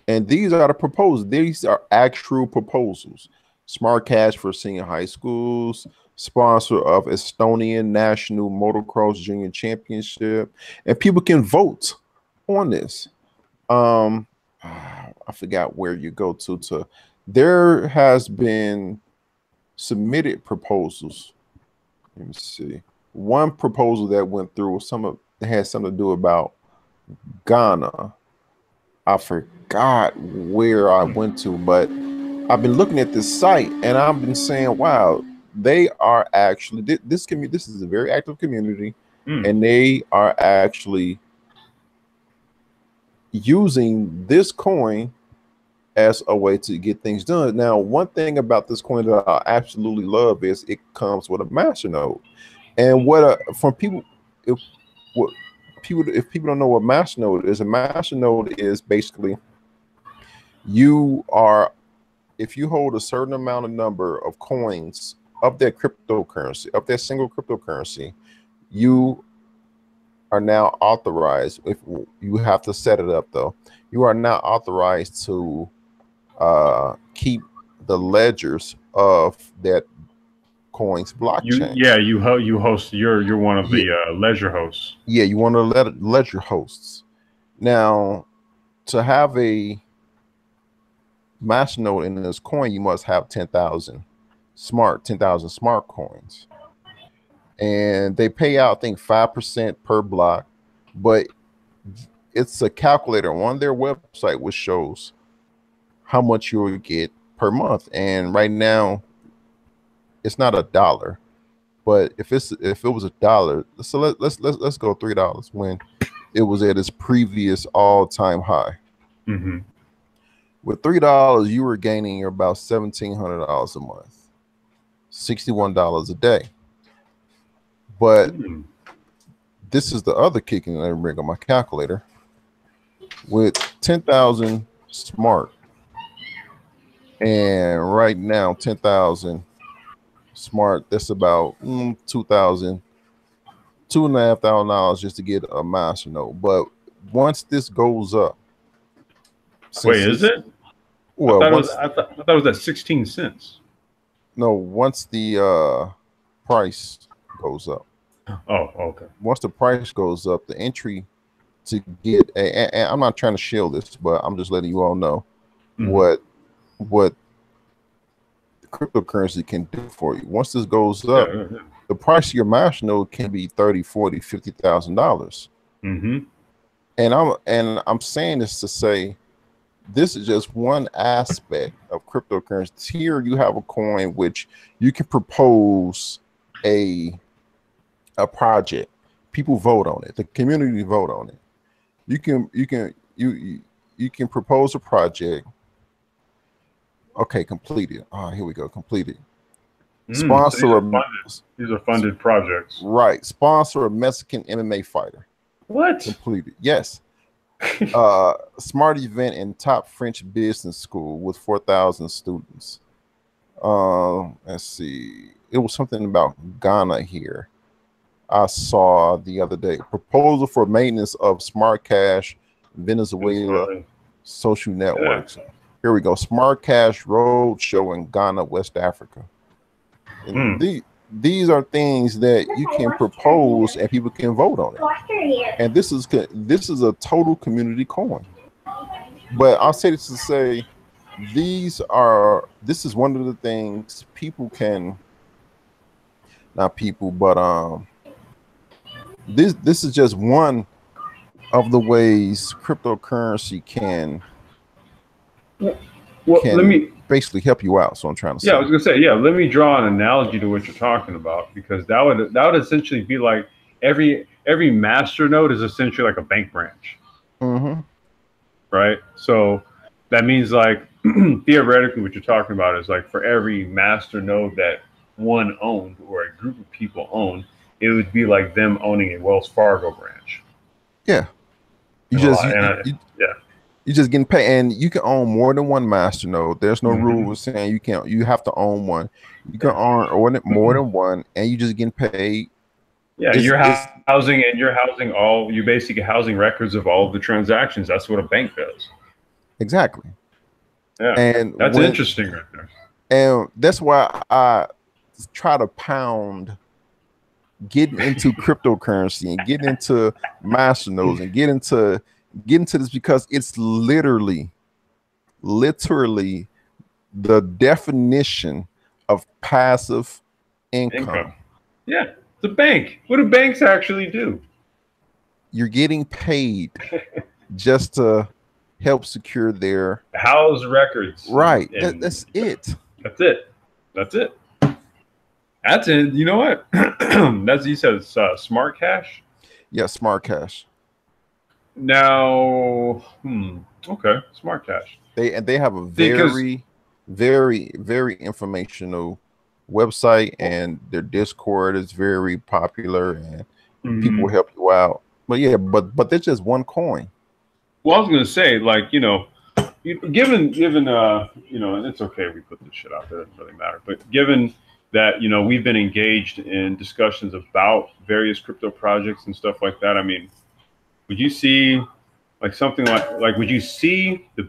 and these are the proposals. These are actual proposals. Smart Cash for senior high schools, sponsor of Estonian National Motocross Junior Championship, and people can vote on this. I forgot where you go to. There has been submitted proposals. Let me see. One proposal that went through had something to do about Ghana. I forgot where I went to, but I've been looking at this site and I've been saying, wow, they are actually this is a very active community, and they are actually using this coin as a way to get things done. Now, one thing about this coin that I absolutely love is it comes with a masternode. And from people, if people don't know what masternode is, a masternode is basically if you hold a certain amount of number of coins of that cryptocurrency, of that single cryptocurrency, you are now authorized. If you have to set it up though, you are now authorized to keep the ledgers of that coin's blockchain. You host. You're one of the ledger hosts. Yeah, you want to ledger hosts. Now, to have a masternode in this coin, you must have 10,000 smart coins, and they pay out, I think, 5% per block. But it's a calculator on their website which shows how much you will get per month. And right now, it's not $1, but if it was $1, so let's go $3 when it was at its previous all-time high. With $3, you were gaining about $1,700 a month, $61 a day. But this is the other kick, and I bring up my calculator. With 10,000 smart, and right now 10,000 smart, that's about $2,500 just to get a masternode. But once this goes up, wait, is it? Well, I thought it was at 16 cents. No, once the price goes up. Oh, okay. Once the price goes up, the entry to get and I'm not trying to shield this, but I'm just letting you all know what the cryptocurrency can do for you. Once this goes up, the price of your masternode can be $30,000, $40,000, $50,000. And I'm saying this to say this is just one aspect of cryptocurrency. Here you have a coin which you can propose a project. people vote on it. The community vote on it. You can propose a project. Okay, completed. Oh, here we go. Completed. Sponsor these are funded projects. Right. Sponsor a Mexican MMA fighter. What? Completed. Yes. Smart event in top French business school with 4,000 students. Let's see. It was something about Ghana here. I saw the other day. Proposal for maintenance of smart cash, Venezuela social networks. Yeah. Here we go. Smart cash road show in Ghana, West Africa. These are things that you can propose and people can vote on it. And this is a total community coin. But I'll say this to say, this is one of the things people can, not people, but this is just one of the ways cryptocurrency can let me basically help you out. So I'm trying to say. Yeah, I was gonna say, yeah, let me draw an analogy to what you're talking about, because that would essentially be like every master node is essentially like a bank branch. Mm-hmm. Right? So that means, like, theoretically what you're talking about is like for every master node that one owned or a group of people owned, it would be like them owning a Wells Fargo branch. Yeah. You're just getting paid, and you can own more than one master node. There's no rule saying you have to own one. You can own more than one, and you just getting paid. Yeah, you're basically housing records of all of the transactions. That's what a bank does. Exactly. Yeah, and that's interesting right there. And that's why I try to pound getting into cryptocurrency and getting into master nodes and get into this, because it's literally the definition of passive income. Yeah, the bank. What do banks actually do? You're getting paid just to help secure their house records. Right. That's it. That's it. That's it. That's it. You know what? That's, you said it's smart cash? Yeah, smart cash. Now, okay, smart cash. They have a very, very, very informational website, and their Discord is very popular, and people will help you out. But yeah, but they're just one coin. Well, I was gonna say, like, given and it's okay we put this shit out there, it doesn't really matter. But given that we've been engaged in discussions about various crypto projects and stuff like that, I mean, would you see like something like would you see do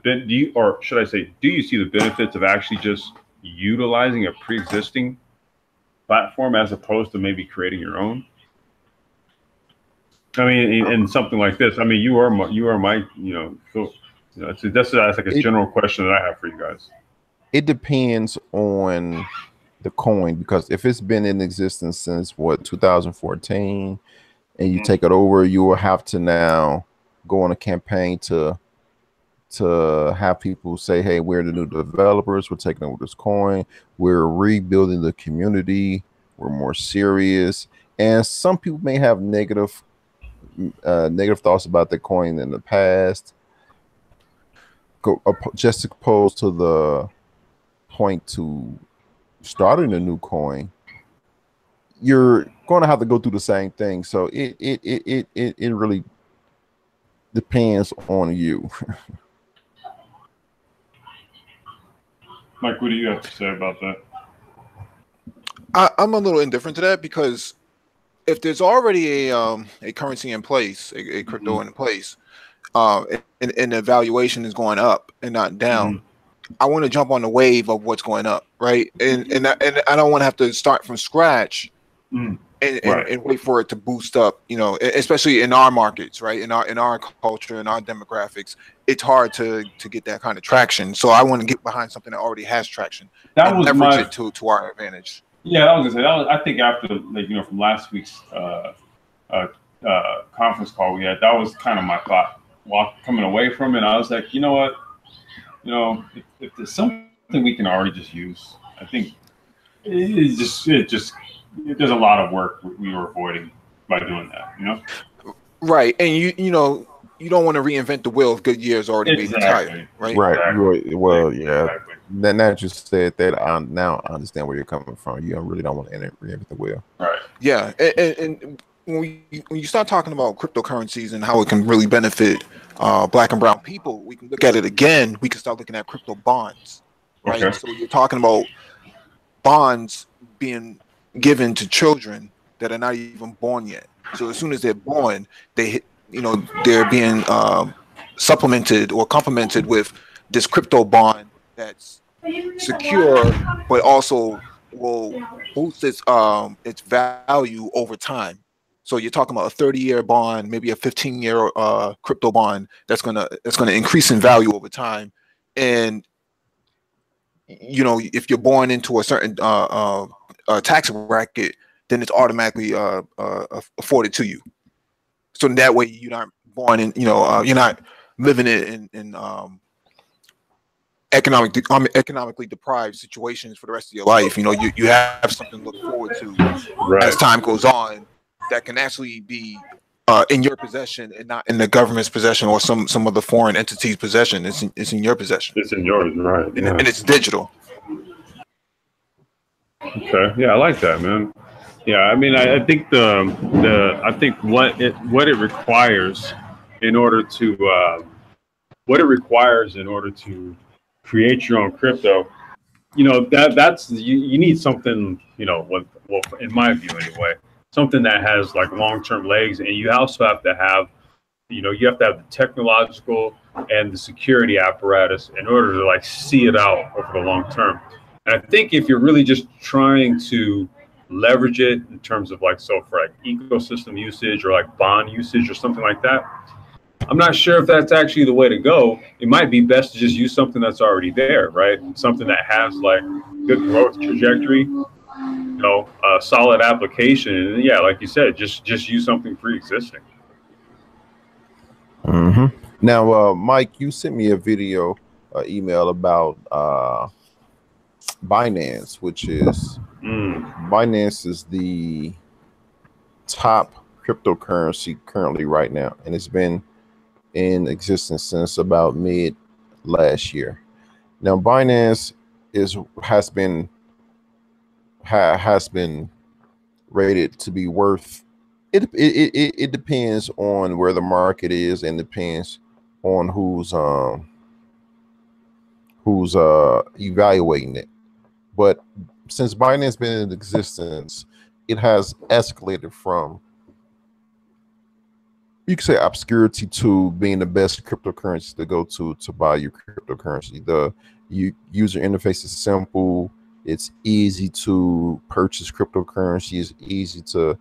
you see the benefits of actually just utilizing a pre-existing platform as opposed to maybe creating your own? I mean, in something like this, I mean, you are my that's like a general question that I have for you guys. It depends on the coin, because if it's been in existence since 2014, and you take it over, you will have to now go on a campaign to have people say, hey, we're the new developers, we're taking over this coin, we're rebuilding the community, we're more serious. And some people may have negative thoughts about the coin in the past. Just opposed to the point to starting a new coin, you're going to have to go through the same thing. So it really depends on you. Mike, what do you have to say about that? I'm a little indifferent to that, because if there's already a currency in place, a crypto in place, and the valuation is going up and not down, I want to jump on the wave of what's going up, right? And I don't want to have to start from scratch and wait for it to boost up, especially in our markets, right? In our culture, in our demographics, it's hard to get that kind of traction. So I want to get behind something that already has traction and leverage it to our advantage. Yeah, I was gonna say I think after from last week's conference call we had, that was kind of my thought coming away from it. I was like, you know what? If there's something we can already just use, I think there's a lot of work we were avoiding by doing that, you know? Right. And you know, you don't want to reinvent the wheel if Goodyear's already been retired, right? Right. Exactly. Well, yeah. Exactly. Then that just said that now I understand where you're coming from. You really don't want to reinvent the wheel. Right. Yeah. And when you start talking about cryptocurrencies and how it can really benefit black and brown people, we can look at it again. We can start looking at crypto bonds, right? Okay. So you're talking about bonds being given to children that are not even born yet. So as soon as they're born, they're being supplemented or complemented with this crypto bond that's secure, but also will boost its value over time. So you're talking about a 30-year bond, maybe a 15-year crypto bond that's gonna increase in value over time. And you know, if you're born into a certain tax bracket, then it's automatically afforded to you. So that way, you're not born in, you're not living in economically deprived situations for the rest of your life. You know, you have something to look forward to as time goes on that can actually be in your possession and not in the government's possession or some other foreign entity's possession. It's in your possession. It's in yours, right? And it's digital. Okay, yeah, I like that, man. Yeah, I mean, I think I think what it requires in order to create your own crypto, you know, that's you need something, you know, well, in my view anyway, something that has like long-term legs, and you also have to have, you know, you have to have the technological and the security apparatus in order to like see it out over the long term. And I think if you're really just trying to leverage it in terms of like, so for like ecosystem usage or like bond usage or something like that, I'm not sure if that's actually the way to go. It might be best to just use something that's already there, right? Something that has like good growth trajectory, you know, a solid application. And yeah, like you said, just use something pre-existing. Mm-hmm. Now, Mike, you sent me a video, email about Binance, which is Binance is the top cryptocurrency currently right now, and it's been in existence since about mid last year. Now, Binance has been rated to be worth. It depends on where the market is, and depends on who's evaluating it. But since Binance been in existence, it has escalated from, you could say, obscurity to being the best cryptocurrency to go to buy your cryptocurrency. The user interface is simple. It's easy to purchase cryptocurrency. It's easy to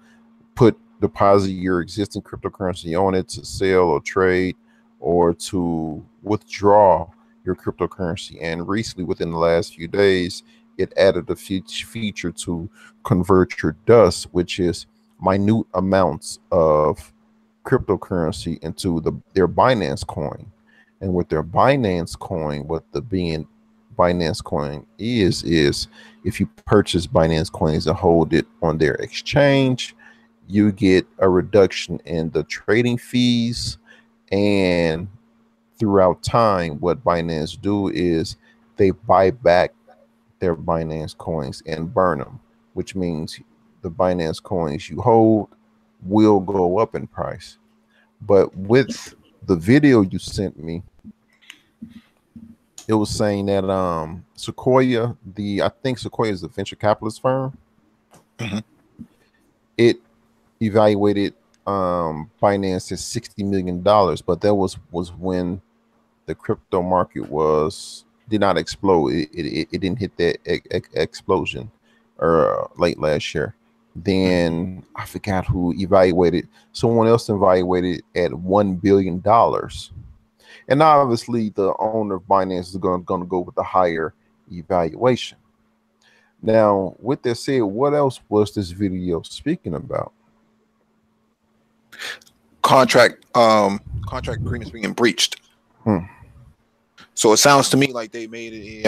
deposit your existing cryptocurrency on it, to sell or trade, or to withdraw your cryptocurrency. And recently, within the last few days, it added a feature to convert your dust, which is minute amounts of cryptocurrency, into their Binance coin. And with their Binance coin, what the Binance coin is if you purchase Binance coins and hold it on their exchange, you get a reduction in the trading fees. And throughout time, what Binance do is they buy back their Binance coins and burn them, which means the Binance coins you hold will go up in price. But with the video you sent me, it was saying that Sequoia, I think Sequoia is a venture capitalist firm. Mm-hmm. It evaluated Binance at $60 million, but that was when the crypto market did not explode. It didn't hit that explosion late last year. Then I forgot who evaluated. Someone else evaluated at $1 billion. And obviously, the owner of Binance is going to go with the higher evaluation. Now, with that said, what else was this video speaking about? Contract agreements being breached. So it sounds to me like they made a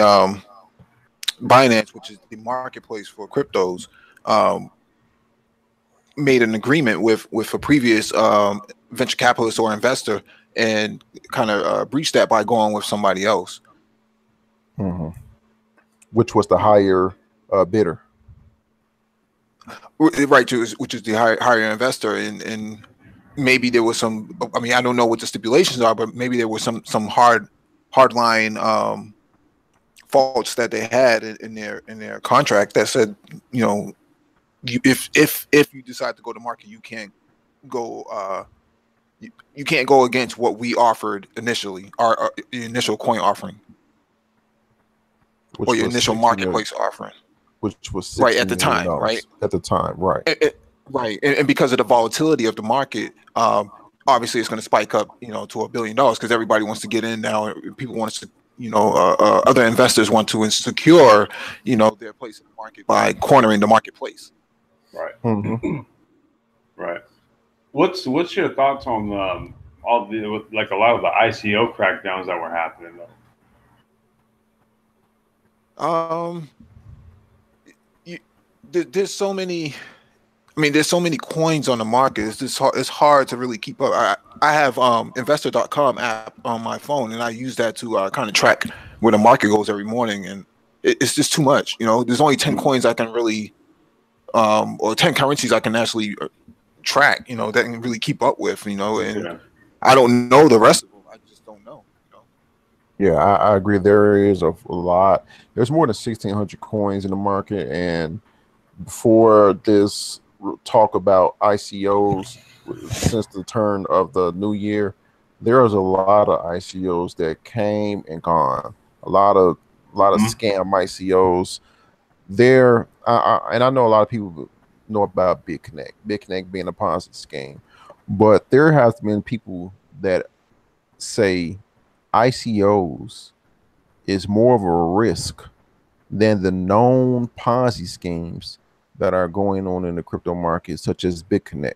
Binance, which is the marketplace for cryptos, made an agreement with a previous venture capitalist or investor and kind of breached that by going with somebody else. Which was the higher bidder. Right, which is the higher investor, and maybe there was some. I mean, I don't know what the stipulations are, but maybe there was some hard line faults that they had in their contract that said, you know, if you decide to go to market, you can't go. You can't go against what we offered initially, our initial coin offering, or your initial marketplace offering. Which was right at the time, right? At the time, right? Right, and because of the volatility of the market, obviously it's going to spike up, you know, to $1 billion because everybody wants to get in now. People want to, you know, other investors want to secure, you know, their place in the market by cornering the marketplace. Right. Right. What's your thoughts on all the like a lot of the ICO crackdowns that were happening though? There's so many. I mean, there's so many coins on the market. It's just hard, it's hard to really keep up. I have investor.com app on my phone, and I use that to kind of track where the market goes every morning. And it's just too much. You know, there's only 10 coins I can really, or 10 currencies I can actually track. You know, that can really keep up with. You know, and I don't know the rest of them. I just don't know. Yeah, I agree. There is a lot. There's more than 1,600 coins in the market, and before this talk about ICOs, since the turn of the new year, there was a lot of ICOs that came and gone. A lot of scam ICOs. There, and I know a lot of people know about BitConnect. BitConnect being a Ponzi scheme, but there has been people that say ICOs is more of a risk than the known Ponzi schemes that are going on in the crypto market, such as BitConnect.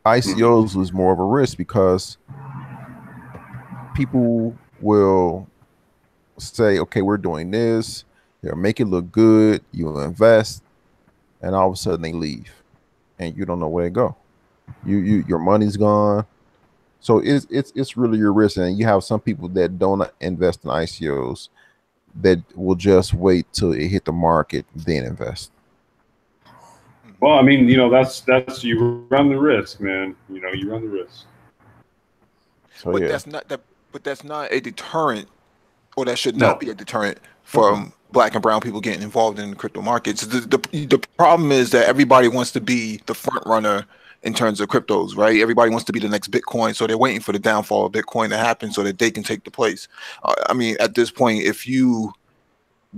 ICOs was more of a risk because people will say, okay, we're doing this, they'll make it look good, you invest, and all of a sudden they leave and you don't know where they go. Your money's gone. So it's really your risk, and you have some people that don't invest in ICOs that will just wait till it hit the market then invest. Well, I mean, you know, that's you run the risk, man. You know, you run the risk. So, but that's not a deterrent, or that should not be a deterrent from Black and brown people getting involved in the crypto markets. The problem is that everybody wants to be the front runner in terms of cryptos, right? Everybody wants to be the next Bitcoin, so they're waiting for the downfall of Bitcoin to happen so that they can take the place. I mean, at this point, if you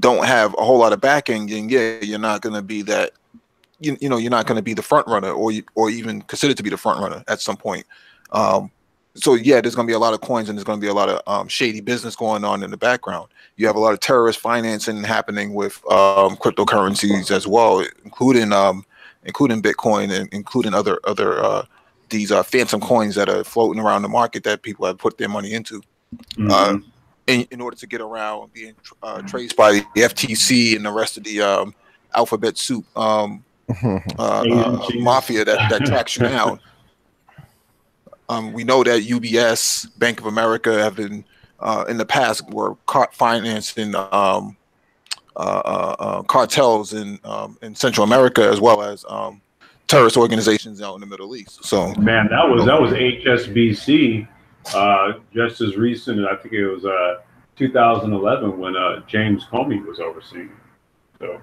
don't have a whole lot of backing, then yeah, you're not going to be that. You know, you're not going to be the front runner, or even considered to be the front runner at some point. So yeah, there's going to be a lot of coins, and there's going to be a lot of shady business going on in the background. You have a lot of terrorist financing happening with cryptocurrencies as well, including Bitcoin and including other these phantom coins that are floating around the market that people have put their money into in order to get around being traced by the FTC and the rest of the alphabet soup mafia that tracks you down. We know that UBS, Bank of America have been in the past were caught financing cartels in Central America, as well as terrorist organizations out in the Middle East. So man, that was HSBC just as recent. I think it was 2011 when James Comey was overseeing. So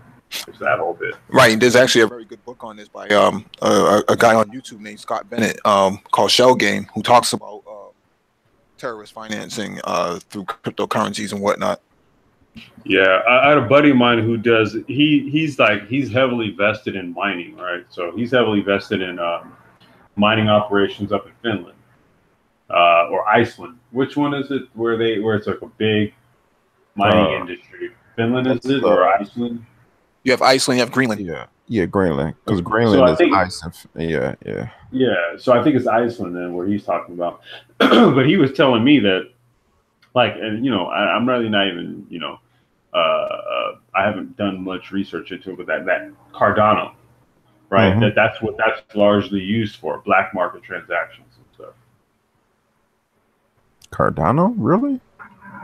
it's that whole bit. Right. There's actually a very good book on this by a guy on YouTube named Scott Bennett called Shell Game, who talks about terrorist financing through cryptocurrencies and whatnot. Yeah, I had a buddy of mine who does. He's heavily vested in mining, right? So he's heavily vested in mining operations up in Finland or Iceland. Which one is it? Where it's like a big mining industry? Finland is it or Iceland? You have Iceland, you have Greenland. Yeah, Greenland, because Greenland is ice. Yeah. So I think it's Iceland then, where he's talking about. But he was telling me that, like, and you know, I'm really not even, you know, I haven't done much research into it, but that Cardano, right? That's what that's largely used for, black market transactions and stuff. Cardano, really?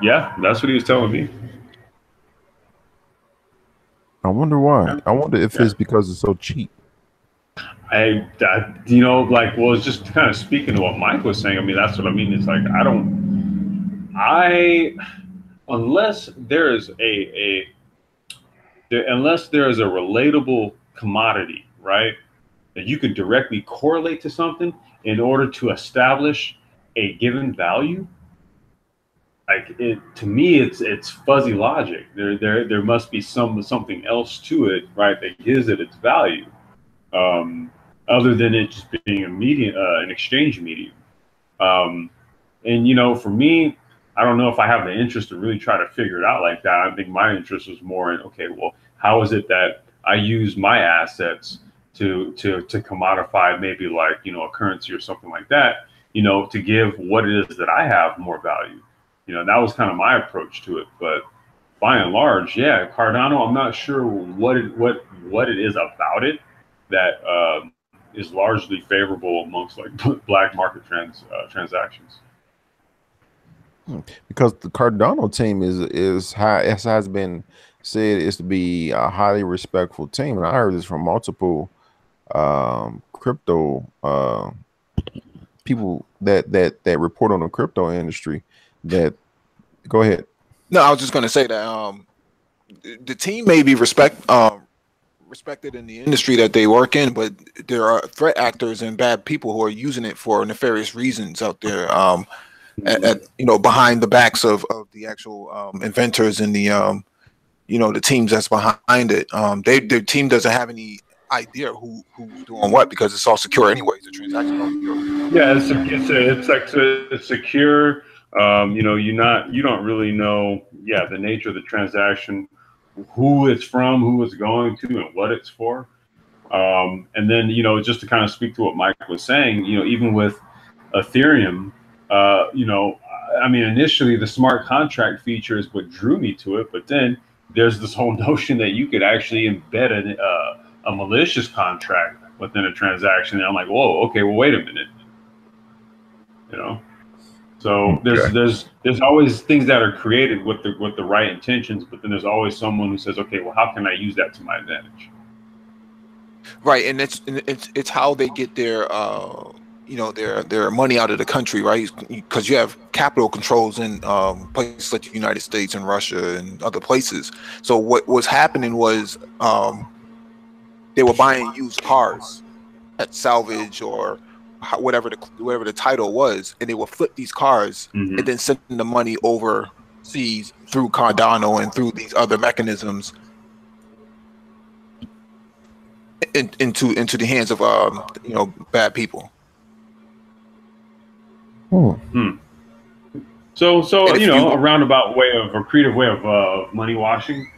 Yeah, that's what he was telling me. I wonder why. Yeah. I wonder if it's because it's so cheap. You know, like, well, it's just kind of speaking to what Mike was saying. I mean, that's what I mean. It's like, unless there is unless there is a relatable commodity, right, that you could directly correlate to something in order to establish a given value. Like, to me, it's fuzzy logic. There must be something else to it, right, that gives it its value. Other than it just being an exchange medium. And, you know, for me, I don't know if I have the interest to really try to figure it out like that. I think my interest was more in, okay, well, how is it that I use my assets to commodify maybe, like, you know, a currency or something like that, you know, to give what it is that I have more value. You know, that was kind of my approach to it. But by and large, yeah, Cardano, I'm not sure what it is about it that is largely favorable amongst, like, black market transactions. Because the Cardano team has been said is to be a highly respectful team, and I heard this from multiple crypto people that report on the crypto industry. That go ahead. No, I was just going to say that the team may be respected in the industry that they work in, but there are threat actors and bad people who are using it for nefarious reasons out there. You know, behind the backs of the actual inventors and the you know, the teams that's behind it. Their team doesn't have any idea who's doing what, because it's all secure anyways. The transaction. Yeah, it's secure. You know, you don't really know, yeah, the nature of the transaction, who it's from, who it's going to, and what it's for. And then, you know, just to kind of speak to what Mike was saying, you know, even with Ethereum, you know, I mean, initially the smart contract feature is what drew me to it, but then there's this whole notion that you could actually embed a malicious contract within a transaction. And I'm like, whoa, okay, well, wait a minute, you know. So there's always things that are created with the right intentions, but then there's always someone who says, okay, well, how can I use that to my advantage? Right, and it's how they get their you know, their money out of the country, right? Because you have capital controls in places like the United States and Russia and other places. So what was happening was they were buying used cars at salvage or whatever the title was, and they would flip these cars and then send the money overseas through Cardano and through these other mechanisms into the hands of you know, bad people. So you know, a roundabout way of, a creative way of money washing.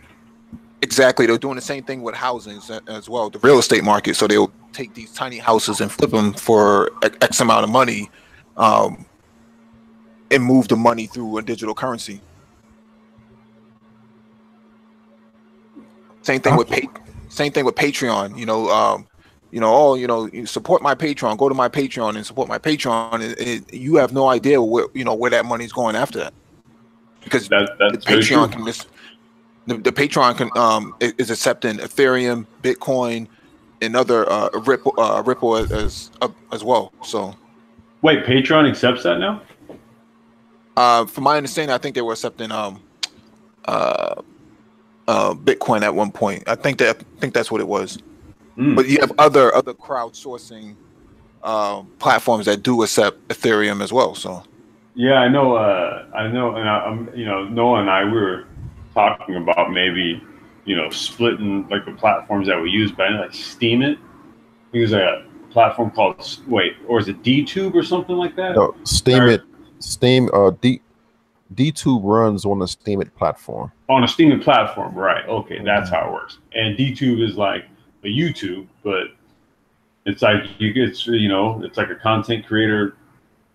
Exactly. They're doing the same thing with housing as well, the real estate market. So they'll take these tiny houses and flip them for X amount of money, and move the money through a digital currency. Same thing with Patreon. You support my Patreon. Go to my Patreon and support my Patreon. You have no idea where that money's going after that, because the Patreon can the Patreon can is accepting Ethereum, Bitcoin, and other Ripple as well. So wait, Patreon accepts that now? From my understanding, I think they were accepting Bitcoin at one point. I think that's what it was. But you have other crowdsourcing platforms that do accept Ethereum as well. So yeah, I know, and you know, Noah and I, we were talking about maybe, you know, splitting like the platforms that we use, but I know, like Steam It. We use a platform called or is it DTube or something like that? No, DTube runs on the Steam It platform. On a Steam It platform, right? Okay, that's how it works. And DTube is like a YouTube, but it's like it's like a content creator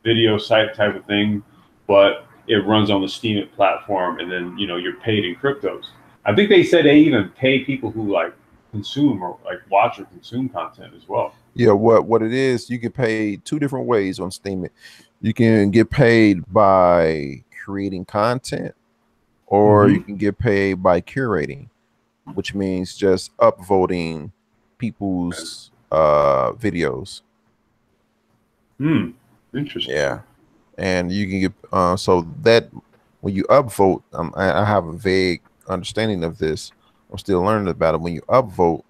video site type of thing, but it runs on the Steam It platform, and then, you know, you're paid in cryptos. I think they said they even pay people who, like, consume or like watch or consume content as well. Yeah, what it is, you get paid two different ways on Steam. You can get paid by creating content, or you can get paid by curating, which means just upvoting people's videos. Interesting. Yeah, and you can get so that when you upvote, I have a vague understanding of this. I'm still learning about it. When you upvote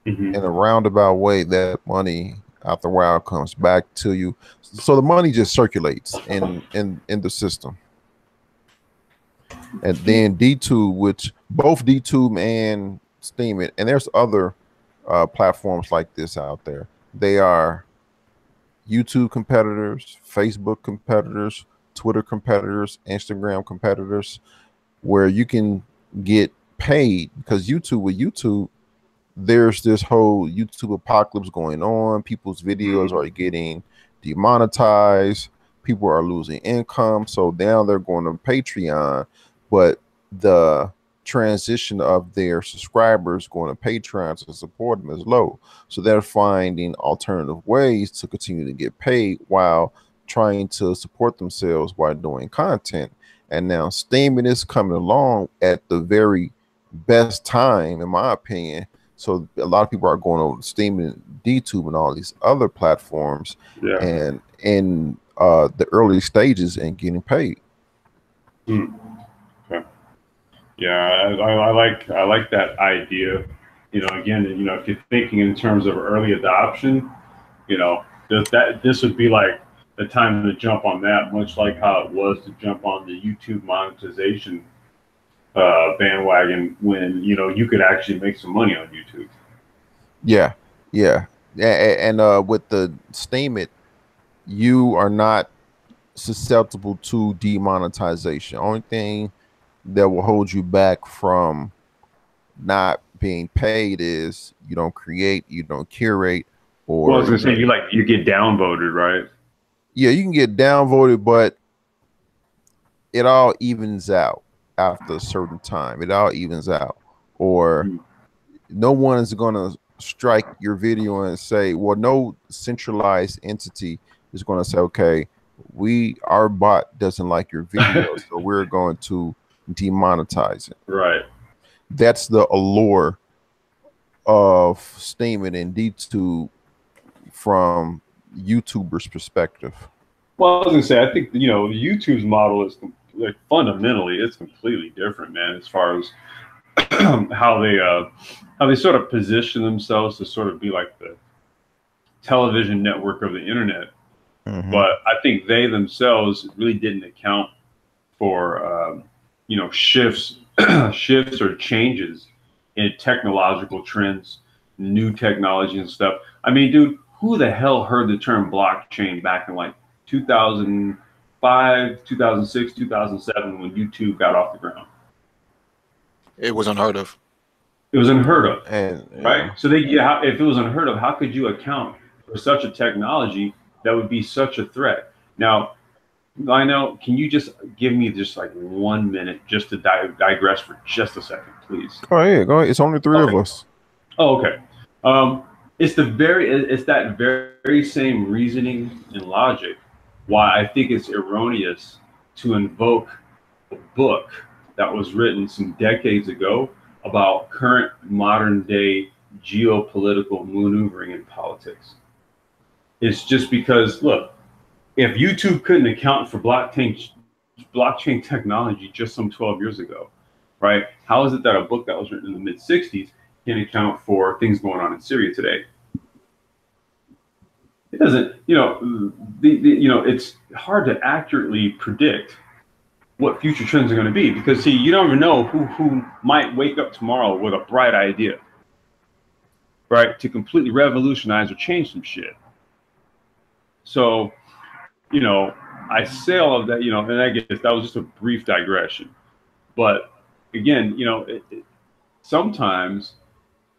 in a roundabout way, that money after a while comes back to you. So the money just circulates in the system. And then DTube, which both DTube and Steam it, and there's other platforms like this out there. They are YouTube competitors, Facebook competitors, Twitter competitors, Instagram competitors, where you can get paid because with YouTube, there's this whole YouTube apocalypse going on. People's videos are getting demonetized. People are losing income. So now they're going to Patreon, but the transition of their subscribers going to Patreon to support them is low. So they're finding alternative ways to continue to get paid while trying to support themselves while doing content. And now Steaming is coming along at the very best time, in my opinion. So a lot of people are going over to Steam and DTube and all these other platforms, and in the early stages and getting paid. Okay. Yeah, I like that idea. You know, again, you know, if you're thinking in terms of early adoption, you know, this would be like the time to jump on that, much like how it was to jump on the YouTube monetization bandwagon when, you know, you could actually make some money on YouTube. Yeah. And with the Steam it, you are not susceptible to demonetization. Only thing that will hold you back from not being paid is you don't create, you don't curate, or well, I was gonna say you get downvoted, right? Yeah, you can get downvoted, but it all evens out after a certain time. It all evens out, or no one is gonna strike your video and say, well, no centralized entity is going to say, okay, our bot doesn't like your video, so we're going to demonetize it. Right. That's the allure of Steam and DTube from YouTubers' perspective. Well, I was gonna say, I think, you know, YouTube's model is like fundamentally it's completely different, man, as far as how they sort of position themselves to sort of be like the television network of the internet. But I think they themselves really didn't account for you know, shifts or changes in technological trends, new technology and stuff. I mean, dude, who the hell heard the term blockchain back in like 2005, 2006, 2007 when YouTube got off the ground? It was unheard of. It was unheard of, and right? So if it was unheard of, how could you account for such a technology that would be such a threat? Now, Lionel, can you just give me just like 1 minute just to digress for just a second, please? Oh yeah, go ahead. It's only three of us. Oh, okay. It's that very same reasoning and logic why I think it's erroneous to invoke a book that was written some decades ago about current modern day geopolitical maneuvering in politics. It's just because, look, if YouTube couldn't account for blockchain technology just some 12 years ago, right? How is it that a book that was written in the mid 60s can account for things going on in Syria today? It doesn't, you know, you know, it's hard to accurately predict what future trends are going to be because, see, you don't even know who might wake up tomorrow with a bright idea, right, to completely revolutionize or change some shit. So, you know, I say all of that, you know, and I guess that was just a brief digression. But again, you know, sometimes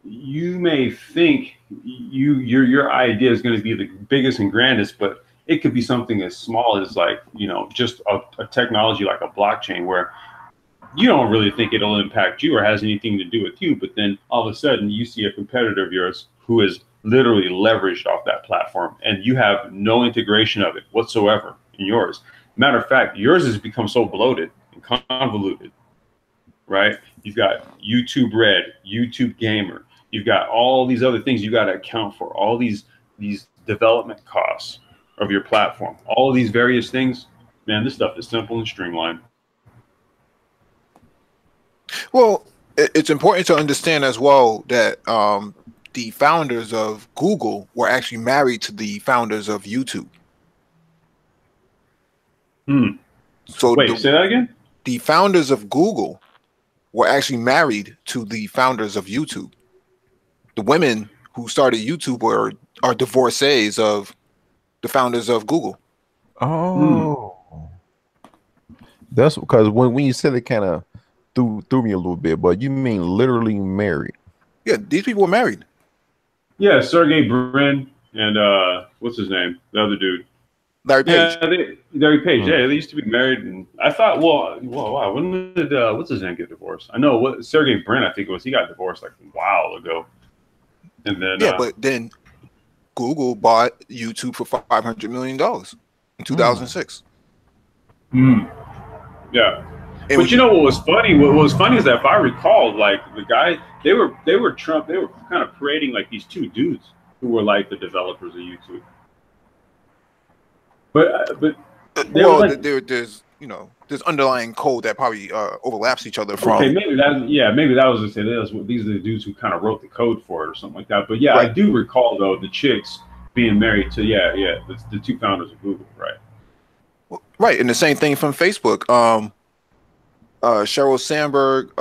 you may think your idea is going to be the biggest and grandest, but it could be something as small as, like, you know, just a technology like a blockchain where you don't really think it'll impact you or has anything to do with you. But then all of a sudden you see a competitor of yours who is literally leveraged off that platform, and you have no integration of it whatsoever in yours. Matter of fact, yours has become so bloated and convoluted, right? You've got YouTube Red, YouTube Gamer. You've got all these other things you got to account for, all these development costs of your platform, all of these various things. Man, this stuff is simple and streamlined. Well, it's important to understand as well that the founders of Google were actually married to the founders of YouTube. So wait, say that again? The founders of Google were actually married to the founders of YouTube. The women who started YouTube are divorcees of the founders of Google. Oh, that's because when you said it, kind of threw me a little bit. But you mean literally married? Yeah, these people were married. Yeah, Sergey Brin and what's his name? The other dude. Larry Page. Yeah, Larry Page. Yeah, they used to be married, and I thought, well, wow, when did what's his name get divorced? I know what Sergey Brin, I think it was. He got divorced like a while ago, and then but then Google bought YouTube for $500 million in 2006. Yeah. But you know what was funny? What was funny is that if I recall, like the guy, they were kind of parading like these two dudes who were like the developers of YouTube. But there's underlying code that probably overlaps each other from. Okay, maybe that was just it. These are the dudes who kind of wrote the code for it or something like that. But yeah, right. I do recall though the chicks being married to the two founders of Google, right? Well, right, and the same thing from Facebook. Sheryl Sandberg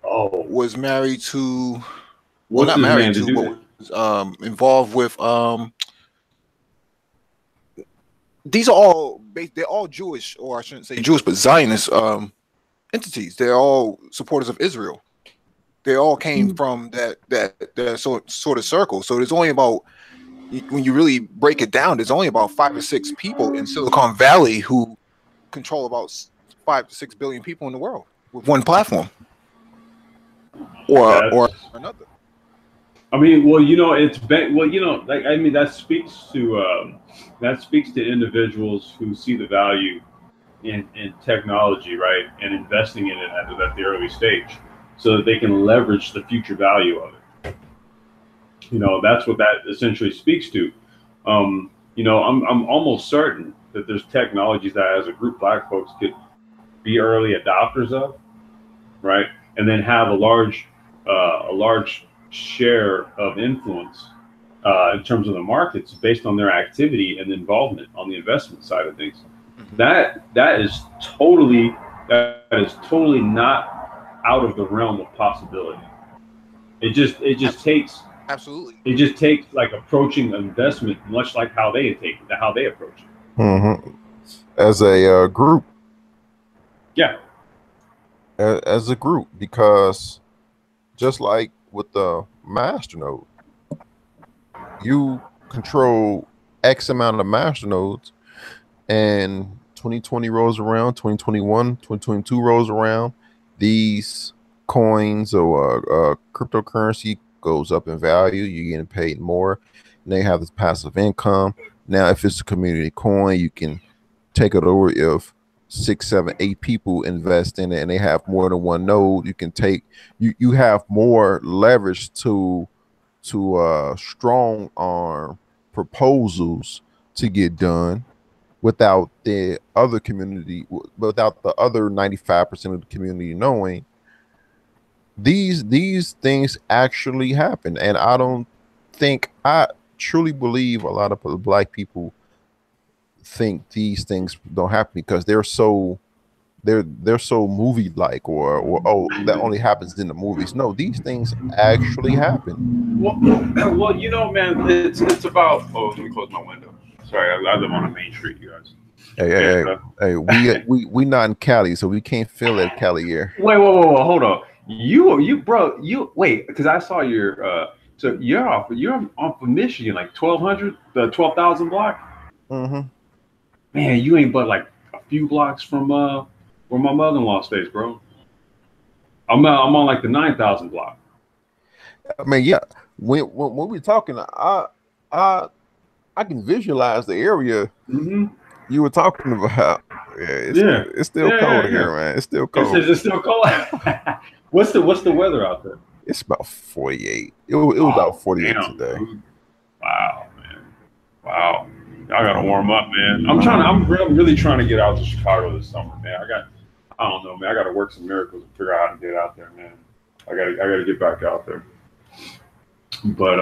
was married to, well, not married to, but was involved with. These are they're all Jewish, or I shouldn't say Jewish, but Zionist entities. They're all supporters of Israel. They all came from that sort of circle. So there's only about, when you really break it down, there's only about 5 or 6 people in Silicon Valley who control about 5 to 6 billion people in the world with one platform or another. I mean, well, that speaks to individuals who see the value in technology, right, and investing in it at the early stage, so that they can leverage the future value of it. That's what that essentially speaks to. I'm almost certain that there's technologies that, as a group, Black folks could be early adopters of, right, and then have a large share of influence in terms of the markets based on their activity and involvement on the investment side of things. Mm-hmm. That is totally not out of the realm of possibility. It just takes like approaching investment much like how they approach it. Mm-hmm. As a group. Yeah. As a group, because just like with the masternode, you control X amount of masternodes, and 2020 rolls around, 2021, 2022 rolls around, these coins or cryptocurrency goes up in value, you're getting paid more, and they have this passive income. Now, if it's a community coin, you can take it over. If 6, 7, 8 people invest in it and they have more than one node, you can take, you have more leverage to strong arm proposals to get done without the other community, without the other 95% of the community knowing these things actually happen. And I truly believe a lot of Black people think these things don't happen because they're so movie like or that only happens in the movies. No, these things actually happen. Well, man, it's about. Oh, let me close my window. Sorry, I live on a main street, you guys. Hey, we not in Cali, so we can't feel that Cali air. Wait, hold on. You wait, because I saw your so you're off of Michigan, like 1200, the 12,000 block. Mm-hmm. Man, you ain't but like a few blocks from Where my mother-in-law stays, bro. I'm on like the 9,000 block. I mean, yeah. When we're talking, I can visualize the area you were talking about. Yeah, it's still cold here, man. It's still cold. It's still cold. What's the weather out there? It's about 48. It was about 48 today. Dude. Wow, man. Wow. I gotta warm up, man. I'm really trying to get out to Chicago this summer, man. I don't know, man. I gotta work some miracles and figure out how to get out there, man. I gotta get back out there. But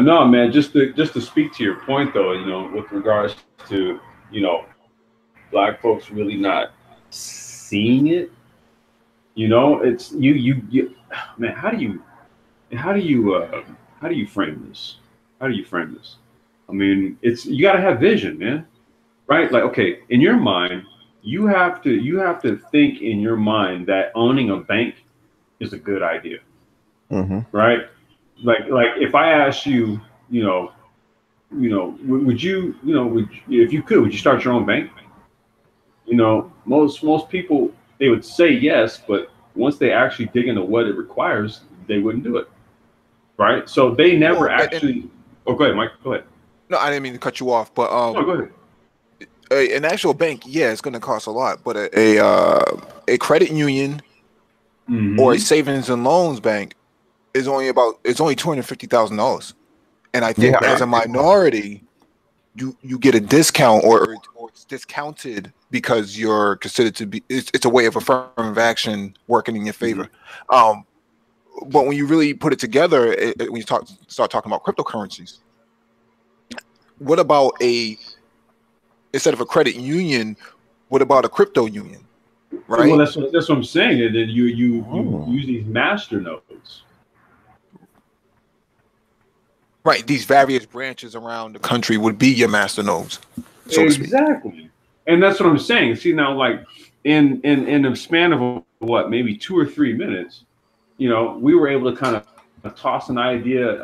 no, man. Just to speak to your point, though, you know, with regards to, you know, Black folks really not seeing it. You know, it's you man. How do you frame this? How do you frame this? I mean, you got to have vision, man. Right? Like, okay, in your mind, you have to think in your mind that owning a bank is a good idea. Right? Like if I asked you, would you, if you could, would you start your own bank? You know, most people, they would say yes, but once they actually dig into what it requires, they wouldn't do it. Right? So they never actually. Oh, go ahead, Mike. Go ahead. No, I didn't mean to cut you off, but no, go ahead. An actual bank, yeah, it's going to cost a lot, but a credit union or a savings and loans bank is only $250,000, and I think as a minority, you get a discount or it's discounted because you're considered to be. It's a way of affirmative action working in your favor. But when you really put it together, when you start talking about cryptocurrencies, what about instead of a credit union, what about a crypto union? Right. Well, that's what I'm saying. And then you use these master nodes. Right. These various branches around the country would be your master nodes. So exactly. And that's what I'm saying. See, now, like in a span of what, maybe 2 or 3 minutes, you know, we were able to kind of toss an idea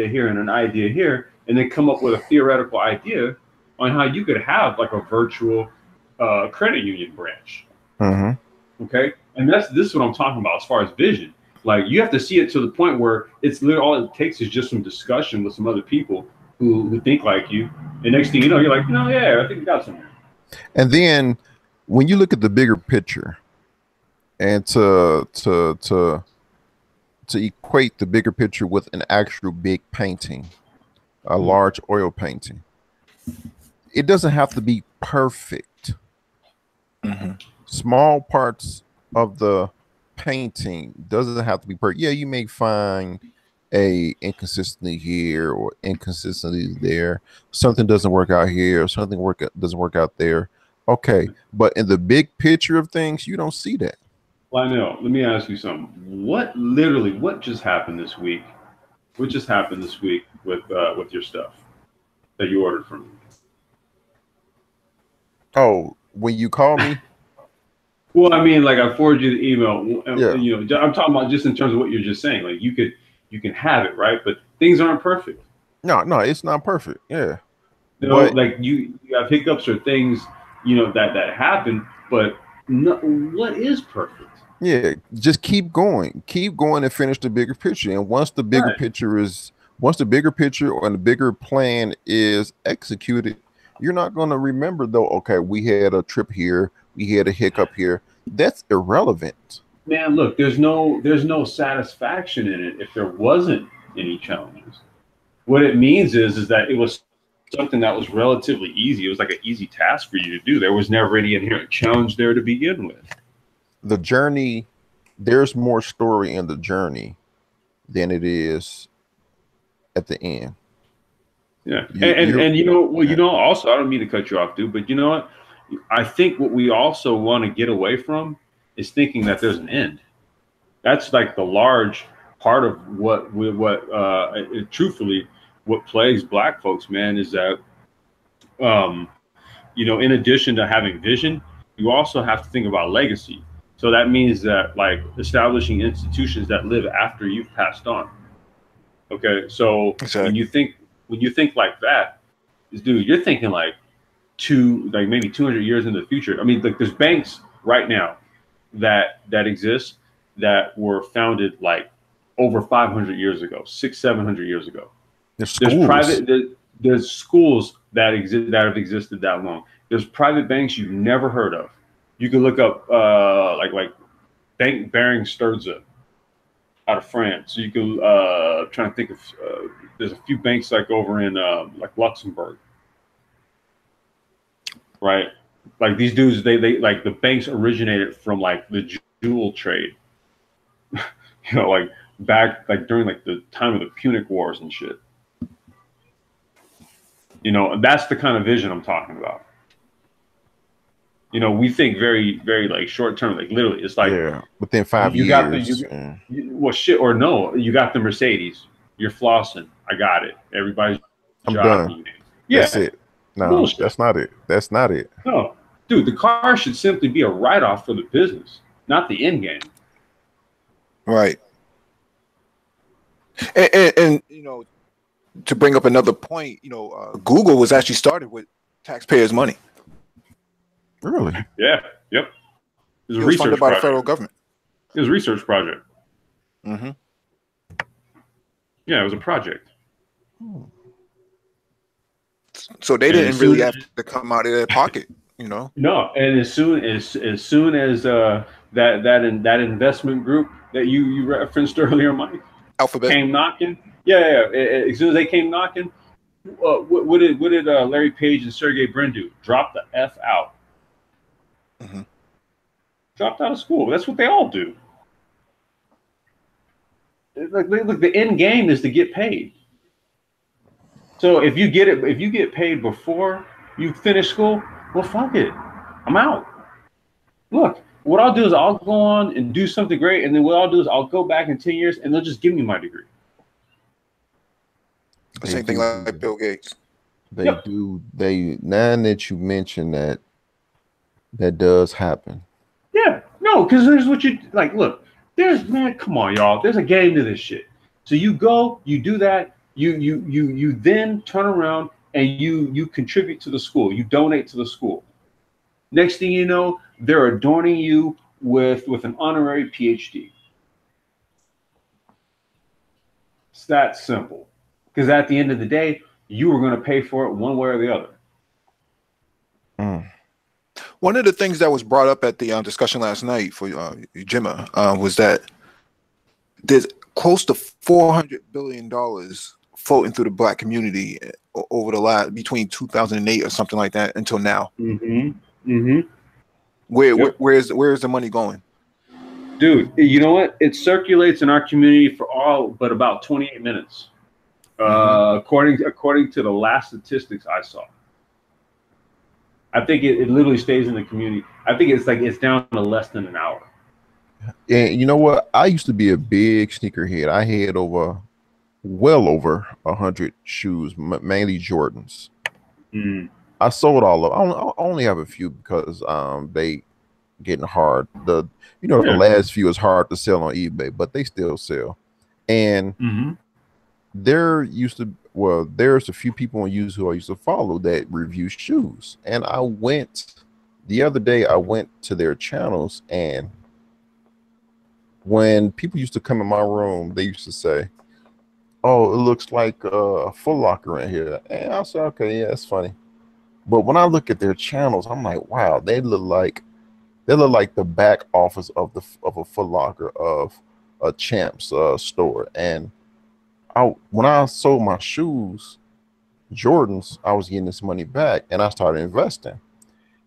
here and an idea here, and then come up with a theoretical idea on how you could have like a virtual credit union branch. Okay. And this is what I'm talking about as far as vision. Like, you have to see it to the point where it's literally all it takes is just some discussion with some other people who think like you. And next thing you know, you're like, no, yeah, I think we got something. And then when you look at the bigger picture and to equate the bigger picture with an actual big painting, a large oil painting, it doesn't have to be perfect. Small parts of the painting doesn't have to be perfect. Yeah, you may find a inconsistency here or inconsistency there. Something doesn't work out here. Something doesn't work out there. Okay, but in the big picture of things, you don't see that. Well, I know. Let me ask you something. What just happened this week? What just happened this week with your stuff that you ordered from me? Oh, when you call me? Well, I mean, like, I forwarded you the email. Yeah. You know, I'm talking about just in terms of what you're just saying. Like, you can have it, right? But things aren't perfect. No, it's not perfect. Yeah. You know, like you have hiccups or things, you know, that happen. But what is perfect? Yeah, just keep going and finish the bigger picture. And once the bigger picture and the bigger plan is executed, you're not going to remember though. Okay, we had a trip here, we had a hiccup here. That's irrelevant. Man, look, there's no satisfaction in it if there wasn't any challenges. What it means is that it was something that was relatively easy. It was like an easy task for you to do. There was never any inherent challenge there to begin with. The journey, there's more story in the journey than it is at the end. Yeah. And you know, well, you know, also, I don't mean to cut you off, dude, but you know what? I think what we also want to get away from is thinking that there's an end. That's like the large part of truthfully, what plagues Black folks, man, is that, you know, in addition to having vision, you also have to think about legacy. So that means that, like, establishing institutions that live after you've passed on. Okay, so when you think like that, dude, you're thinking like to like maybe 200 years into the future. I mean, like there's banks right now that exist that were founded like over 500 years ago, 700 years ago. There's schools that exist that have existed that long. There's private banks you've never heard of. You can look up like Bank Baring Sturza out of France. You can trying to think of there's a few banks like over in like Luxembourg, right? Like these dudes, they like the banks originated from like the jewel trade, you know, like back like during like the time of the Punic Wars and shit. You know, that's the kind of vision I'm talking about. You know, we think very, very like short term, like literally, it's like within 5 you years. Well, shit or no, you got the Mercedes, you're flossing. I got it. Everybody's I'm done. Yeah, that's it. No, bullshit. That's not it. That's not it. No, dude, the car should simply be a write-off for the business, not the end game. Right. And you know, to bring up another point, you know, Google was actually started with taxpayers' money. Really? Yeah. Yep. It was funded by the federal government. It was a research project. Mm-hmm. Yeah, it was a project. So they didn't really have to come out of their pocket, you know. No, and as soon as that investment group that you referenced earlier, Mike, Alphabet came knocking. Yeah. As soon as they came knocking, what did Larry Page and Sergey Brin do? Drop the F out. Mm-hmm. Dropped out of school. That's what they all do. Look, the end game is to get paid. So if you get paid before you finish school, well, fuck it, I'm out. Look, what I'll do is I'll go on and do something great, and then what I'll do is I'll go back in 10 years, and they'll just give me my degree. The same thing like Bill Gates. They do. They now that you mention that does happen. Yeah, no, because there's what you like. Look, come on, y'all. There's a game to this shit. So you go, you do that, you then turn around and you contribute to the school. You donate to the school. Next thing you know, they're adorning you with an honorary PhD. It's that simple. Because at the end of the day, you were going to pay for it one way or the other. One of the things that was brought up at the discussion last night for Jimma was that there's close to $400 billion floating through the Black community over the last between 2008 or something like that until now. Where's the money going? Dude, you know what? It circulates in our community for all but about 28 minutes. According to the last statistics I saw. I think it literally stays in the community. I think it's down to less than an hour. And you know what? I used to be a big sneakerhead. I had well over 100 shoes, mainly Jordans. I sold all of them. I only have a few because they getting hard. The last few is hard to sell on eBay, but they still sell. And there's a few on YouTube who I used to follow that review shoes. And the other day I went to their channels, and when people used to come in my room, they used to say, "Oh, it looks like a Foot Locker in here." And I said, "Okay, yeah, it's funny." But when I look at their channels, I'm like, wow, they look like the back office of a Foot Locker, of a Champs store. And when I sold my shoes, Jordans, I was getting this money back, and I started investing.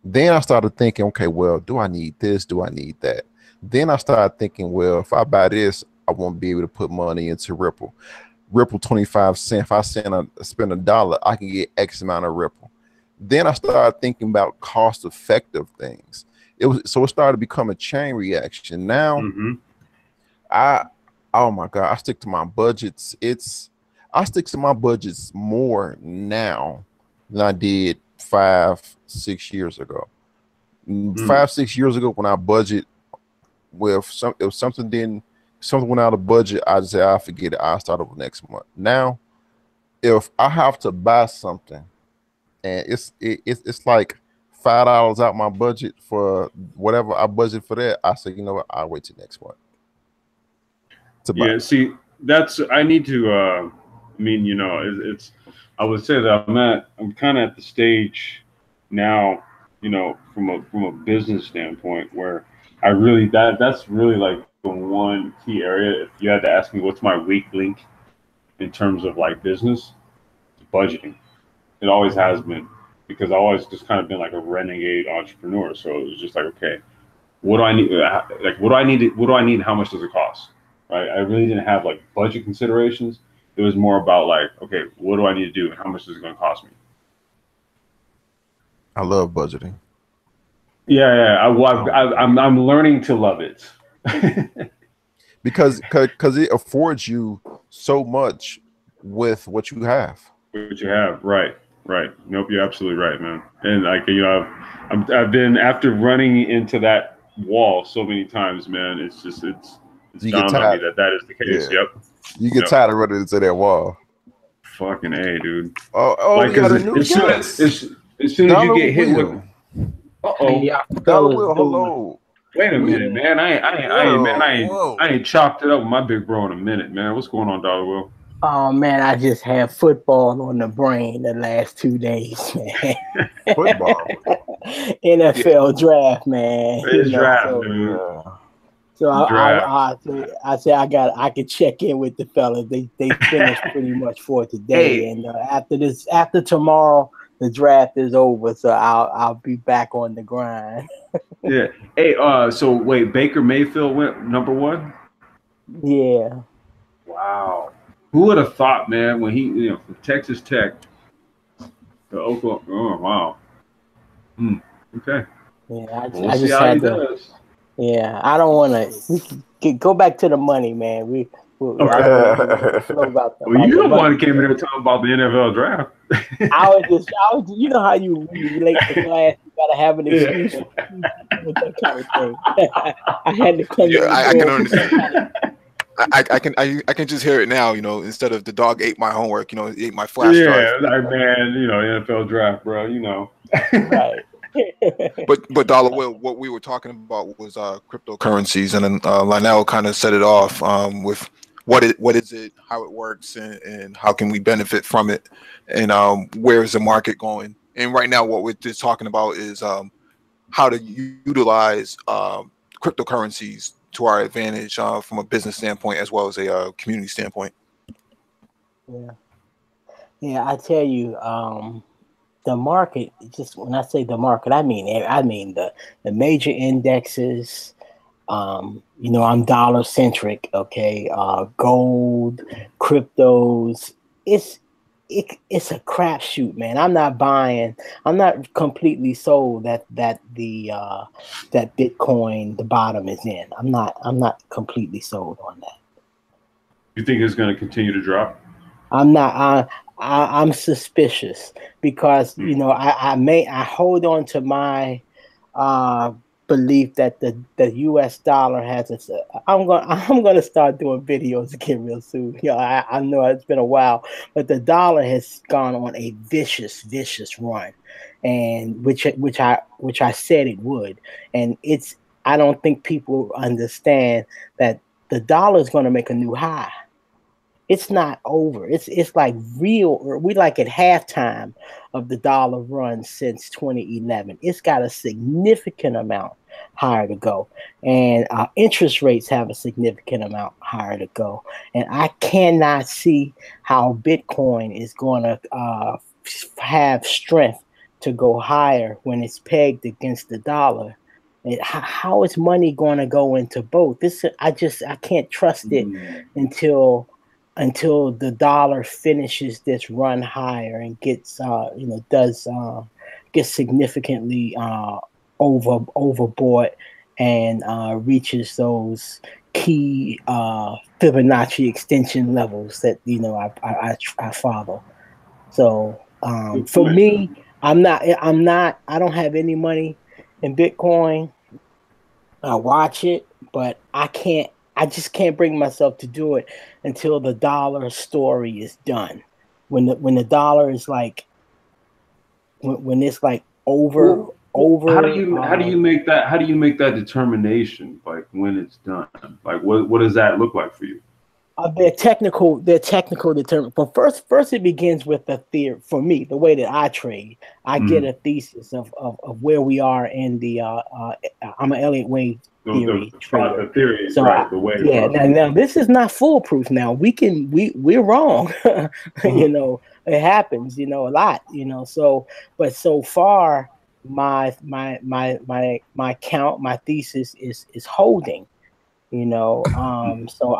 Then I started thinking, okay, well, do I need this? Do I need that? Then I started thinking, well, if I buy this, I won't be able to put money into Ripple. Ripple 25 cents. If I spend $1, I can get X amount of Ripple. Then I started thinking about cost-effective things. It started to become a chain reaction. Now, oh my God, I stick to my budgets. I stick to my budgets more now than I did 5-6 years ago. 5-6 years ago, when I budget if something went out of budget, I just say I forget it. I'll start over next month. Now, if I have to buy something, and it's like $5 out my budget for whatever I budget for that. I say, you know what, I'll wait till next month to buy. Yeah, see, that's I need to. I mean, you know, it's. I would say that I'm kind of at the stage now, you know, from a business standpoint where I really that's really like the one key area. If you had to ask me what's my weak link in terms of like business, budgeting. It always has been because I always just kind of been like a renegade entrepreneur. So it was just like, okay, what do I need? Like, what do I need? What do I need? How much does it cost? Right? I really didn't have like budget considerations. It was more about like, okay, what do I need to do, and how much is it going to cost me? I love budgeting. Yeah, yeah. I'm learning to love it because it affords you so much with what you have. What you have, right? Right. Nope, you're absolutely right, man. And like, you know, I've been after running into that wall so many times, man. It's just it's dawned on me that is the case. Yeah. Yep. You get tired of running into that wall. Fucking A, dude. Oh, like, we got a new guest. As soon as you get hit with, Dollar Will, hello. Wait a minute, man. I ain't chopped it up with my big bro in a minute, man. What's going on, Dollar Will? Oh man, I just had football on the brain the last 2 days, man. Football. NFL draft, man. It's draft, dude. So I said I could check in with the fellas. They finished pretty much for today, and after tomorrow the draft is over, so I'll be back on the grind. Yeah. Hey, so wait, Baker Mayfield went number 1? Yeah. Wow. Who would have thought, man, when he, you know, from Texas Tech to Oklahoma? Oh, wow. Okay. Yeah, I just had to. Yeah, I don't want to. Go back to the money, man. Well, you're the one that came in here talking about the NFL draft. I was, you know how you relate to class, you gotta have an excuse with that kind of thing. I had to come. Yeah, I can understand. I can just hear it now. You know, instead of the dog ate my homework, you know, it ate my flash drive. Yeah, like, man, you know, NFL draft, bro. You know. Right. But Dollar Will, what we were talking about was cryptocurrencies, and then Lionel kind of set it off with what is it, how it works, and how can we benefit from it, and where is the market going? And right now, what we're just talking about is how to utilize cryptocurrencies to our advantage from a business standpoint as well as a community standpoint. Yeah, I tell you, the market. Just when I say the market, I mean the major indexes. You know, I'm dollar centric. Okay, gold, cryptos. It's a crapshoot, man. I'm not completely sold that Bitcoin, the bottom is in. I'm not completely sold on that. You think it's going to continue to drop? I'm not. I'm suspicious because, you know, I hold on to my belief that the U.S. dollar has its. I'm gonna start doing videos again real soon. You know, I know it's been a while, but the dollar has gone on a vicious run, and which I said it would, and it's. I don't think people understand that the dollar is going to make a new high. It's not over. It's like real. We like at halftime of the dollar run since 2011. It's got a significant amount higher to go, and interest rates have a significant amount higher to go. And I cannot see how Bitcoin is going to have strength to go higher when it's pegged against the dollar. And how is money going to go into both? I can't trust it until the dollar finishes this run higher and gets gets significantly overbought and reaches those key Fibonacci extension levels that, you know, I follow. So for me, I don't have any money in Bitcoin. I watch it, but I just can't bring myself to do it until the dollar story is done. When the dollar is like when it's like over. How do you make that determination, like when it's done? Like what does that look like for you? They're technical determinants. But first it begins with the theory. For me, the way that I trade, I get a thesis of where we are in the. I'm an Elliott wave theory trader. The theory, so right? The wave. Yeah. Now this is not foolproof. Now we're wrong. You know, it happens. You know, a lot. You know, but so far my count, my thesis is holding. You know, so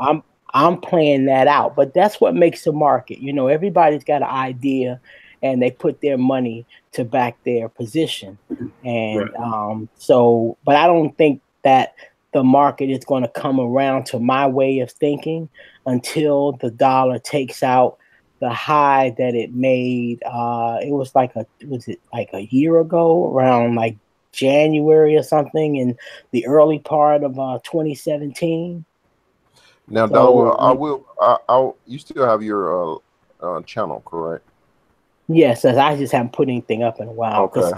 I'm playing that out, but that's what makes the market. You know, everybody's got an idea, and they put their money to back their position, and but I don't think that the market is going to come around to my way of thinking until the dollar takes out the high that it made. It was like a year ago, around like January or something, in the early part of 2017. Now, so, I'll. You still have your channel, correct? Yes, I just haven't put anything up in a while. Okay.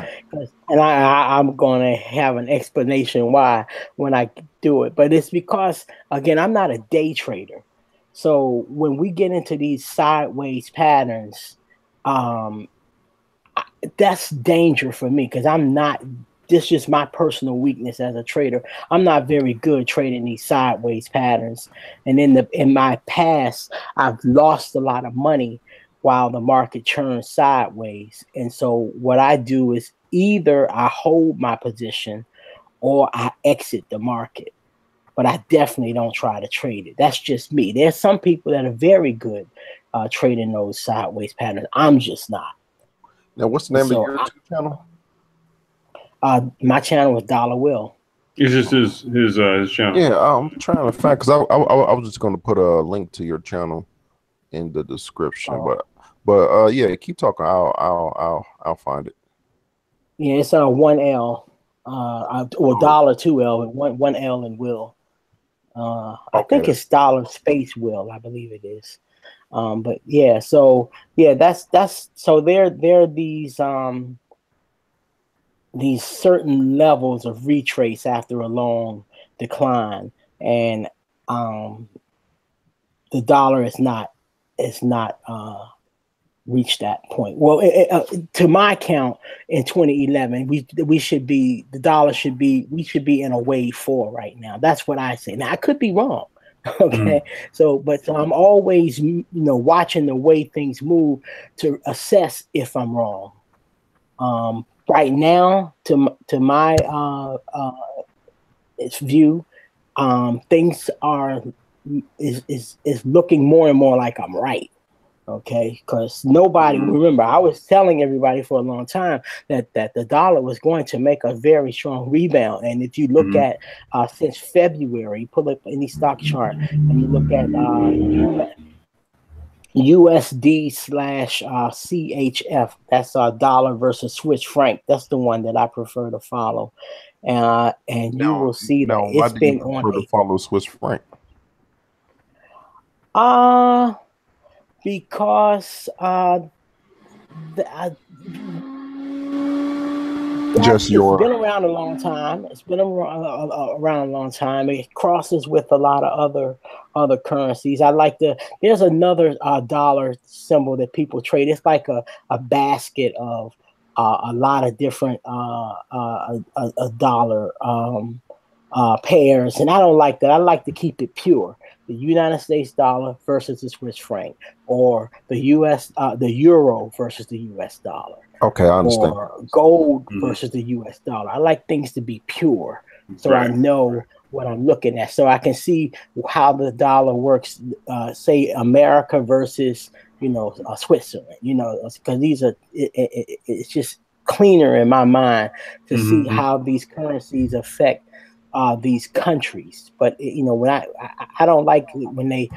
And I'm going to have an explanation why when I do it. But it's because, again, I'm not a day trader. So when we get into these sideways patterns, that's danger for me because I'm not. This is just my personal weakness as a trader. I'm not very good trading these sideways patterns. And in my past, I've lost a lot of money while the market churns sideways. And so what I do is either I hold my position or I exit the market. But I definitely don't try to trade it. That's just me. There's some people that are very good trading those sideways patterns. I'm just not. Now, what's the name of your YouTube channel? My channel is Dollar Will. It's just his channel. Yeah, I'm trying to find, because I was just going to put a link to your channel in the description, but yeah, keep talking. I'll find it. Yeah, it's 1L, or dollar 2L, and one L in Will. I think it's dollar space Will. I believe it is. But yeah, so yeah, that's so there are these certain levels of retrace after a long decline, and the dollar is not reached that point. Well, to my count, in 2011, we should be we should be in a wave 4 right now. That's what I say. Now I could be wrong. Okay, so I'm always watching the way things move to assess if I'm wrong. Right now, to my view, things is looking more and more like I'm right. Okay, because remember, I was telling everybody for a long time that the dollar was going to make a very strong rebound. And if you look at since February, pull up any stock chart and you look at USD/CHF, that's dollar versus Swiss franc. That's the one that I prefer to follow. And you will see that it's been on. To follow Swiss franc. Because it's been around a long time. It's been around a long time. It crosses with a lot of other currencies. There's another dollar symbol that people trade. It's like a basket of a lot of different dollar pairs, and I don't like that. I like to keep it pure. The United States dollar versus the Swiss franc, or the euro versus the US dollar. Okay, I understand. Or gold versus the US dollar. I like things to be pure, so I know what I'm looking at, so I can see how the dollar works. Say America versus Switzerland. Because these are it's just cleaner in my mind to see how these currencies affect these countries. But when I don't like when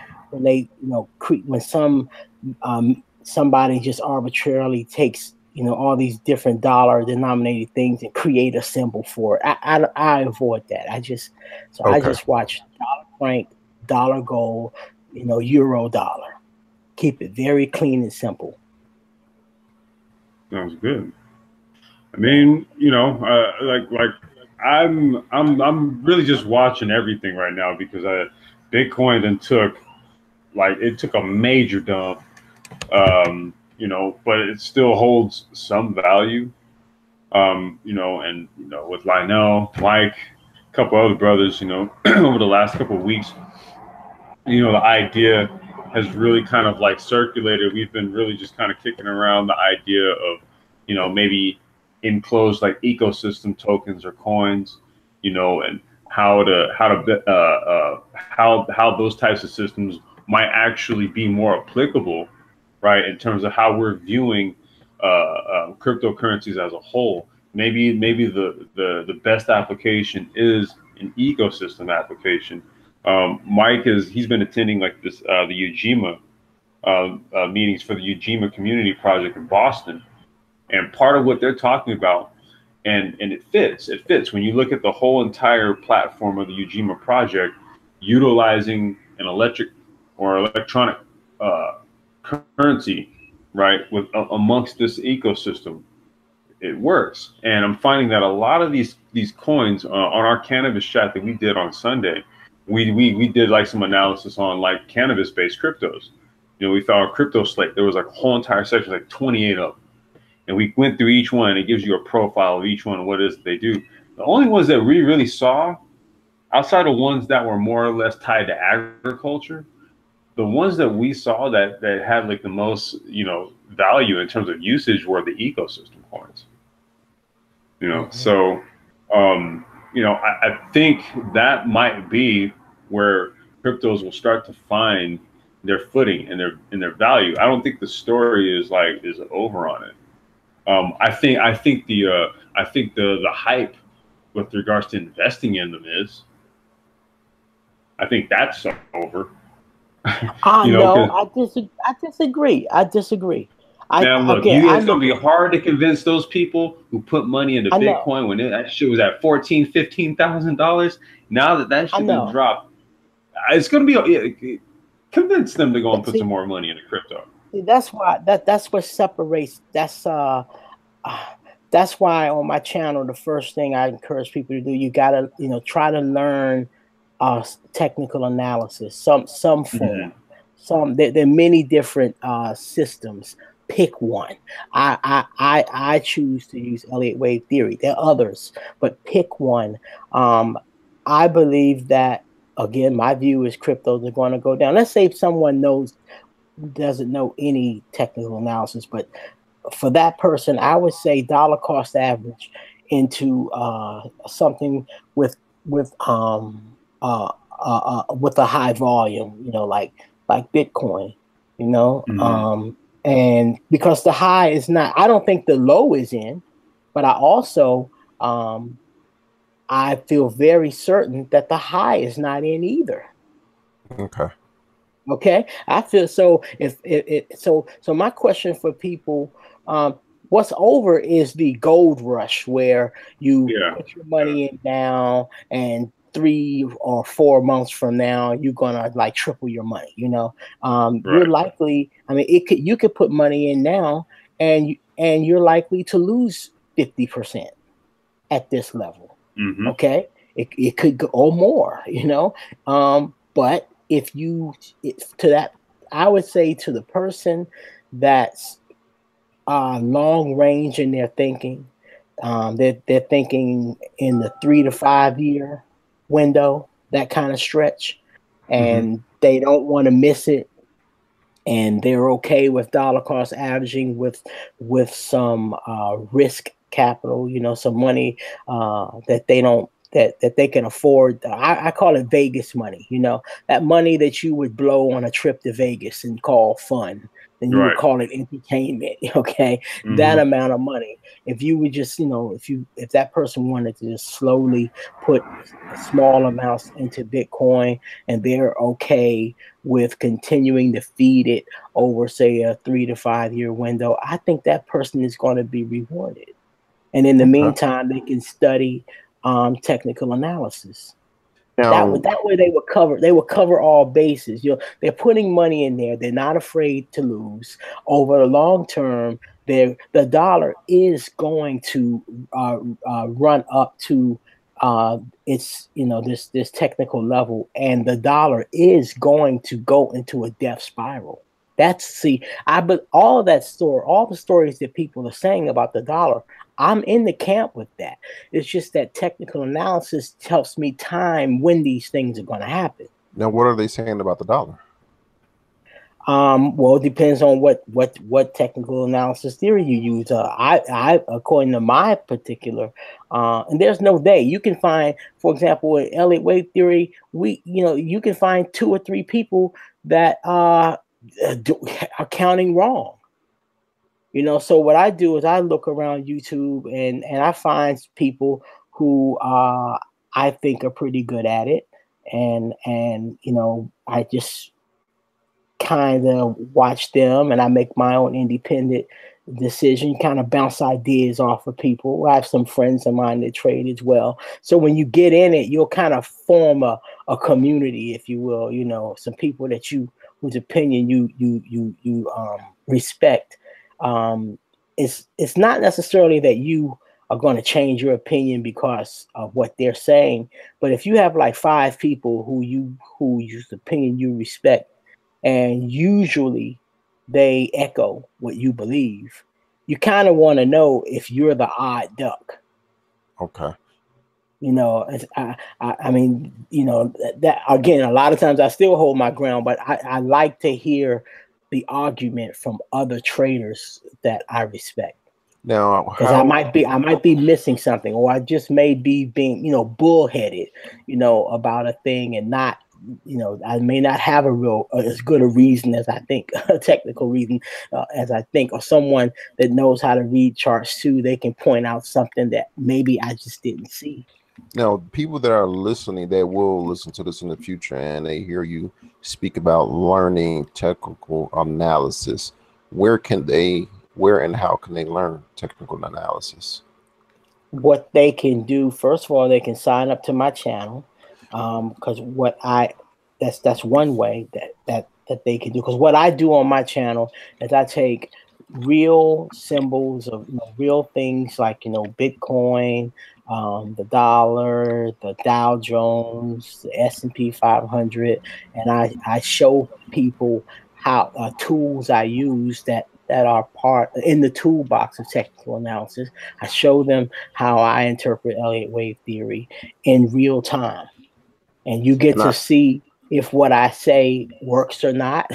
somebody just arbitrarily takes all these different dollar denominated things and create a symbol for it. I avoid that. I just watch dollar franc, dollar gold, euro dollar. Keep it very clean and simple. Sounds good. I mean, you know, like I'm really just watching everything right now because Bitcoin then took a major dump, you know, but it still holds some value, you know, and you know with Lionel, Mike, a couple other brothers, you know, over the last couple of weeks, you know, the idea has really kind of like circulated. We've been really just kind of kicking around the idea of, you know, maybe enclosed like ecosystem tokens or coins, you know, and how those types of systems might actually be more applicable, right, in terms of how we're viewing cryptocurrencies as a whole. Maybe the best application is an ecosystem application. Mike he's been attending like this the Ujima meetings for the Ujima Community Project in Boston, and part of what they're talking about, and it fits when you look at the whole entire platform of the Ujima project, utilizing an electric or electronic currency, right, with amongst this ecosystem. It works, and I'm finding that a lot of these coins on our cannabis chat that we did on Sunday, we did like some analysis on like cannabis based cryptos. You know, we found a crypto slate. There was like a whole entire section, like 28 of them, and we went through each one. And it gives you a profile of each one and what it is that they do. The only ones that we really saw, outside of ones that were more or less tied to agriculture, the ones that we saw that had like the most, you know, value in terms of usage were the ecosystem coins. You know, so you know, I think that might be where cryptos will start to find their footing and their value. I don't think the story is over on it. I think the hype with regards to investing in them is. I think that's over. You know, no, I disagree. Now look, it's gonna be hard to convince those people who put money into Bitcoin when that shit was at $14,000-$15,000. Now that shit has dropped, it's gonna be convince them to go and put some more money into crypto. That's why that's what separates. That's why on my channel the first thing I encourage people to do, you gotta try to learn technical analysis, some form. There are many different systems. Pick one. I choose to use Elliott wave theory. There are others, but pick one. I believe that, again, my view is cryptos are going to go down. Let's say if someone doesn't know any technical analysis, but for that person, I would say dollar cost average into something with a high volume, like Bitcoin, and because the high is not, I don't think the low is in, but I also I feel very certain that the high is not in either. Okay. I feel so. So my question for people, what's over is the gold rush where you put your money in now, and 3 or 4 months from now you're gonna like triple your money. You're likely. I mean, you could put money in now, and you're likely to lose 50% at this level. Okay, it could go or more. But I would say to the person that's long range in their thinking, they're thinking in the 3 to 5 year window, that kind of stretch, and they don't want to miss it, and they're okay with dollar cost averaging with some risk capital, some money that they can afford. I call it Vegas money, that money that you would blow on a trip to Vegas and call fun, and you would call it entertainment. Okay. That amount of money. If you would just, if that person wanted to just slowly put small amounts into Bitcoin, and they're okay with continuing to feed it over, say, a 3 to 5 year window, I think that person is going to be rewarded. And in the meantime, they can study technical analysis. Now, that way they would cover all bases. They're putting money in there. They're not afraid to lose. Over the long term, the dollar is going to run up to its this technical level, and the dollar is going to go into a death spiral. But all the stories that people are saying about the dollar, I'm in the camp with that. It's just that technical analysis helps me time when these things are going to happen. Now, what are they saying about the dollar? Well, it depends on what technical analysis theory you use. I according to my particular, and there's no day you can find, for example, in Elliott wave theory, you can find 2 or 3 people that are counting wrong. So what I do is I look around YouTube and I find people who I think are pretty good at it, and I just kind of watch them and I make my own independent decision, kind of bounce ideas off of people. I have some friends of mine that trade as well. So when you get in it, you'll kind of form a community, if you will, some people that whose opinion you respect. It's not necessarily that you are going to change your opinion because of what they're saying, but if you have like 5 people whose opinion you respect, and usually they echo what you believe, you kind of want to know if you're the odd duck. Okay. I mean, that again, a lot of times I still hold my ground, but I like to hear the argument from other traders that I respect. Now, because I might be missing something, or I just may be being, bullheaded, about a thing and not, I may not have as good a reason as I think, a technical reason as I think, or someone that knows how to read charts too. They can point out something that maybe I just didn't see. Now, people that are listening, they will listen to this in the future, and they hear you speak about learning technical analysis. Where and how can they learn technical analysis? What they can do, first of all, they can sign up to my channel, because that's one way that they can do. Because what I do on my channel is I take real symbols of real things like Bitcoin, the dollar, the Dow Jones, the S&P 500, and I show people how tools I use that are part in the toolbox of technical analysis. I show them how I interpret Elliott wave theory in real time, and you get to see if what I say works or not.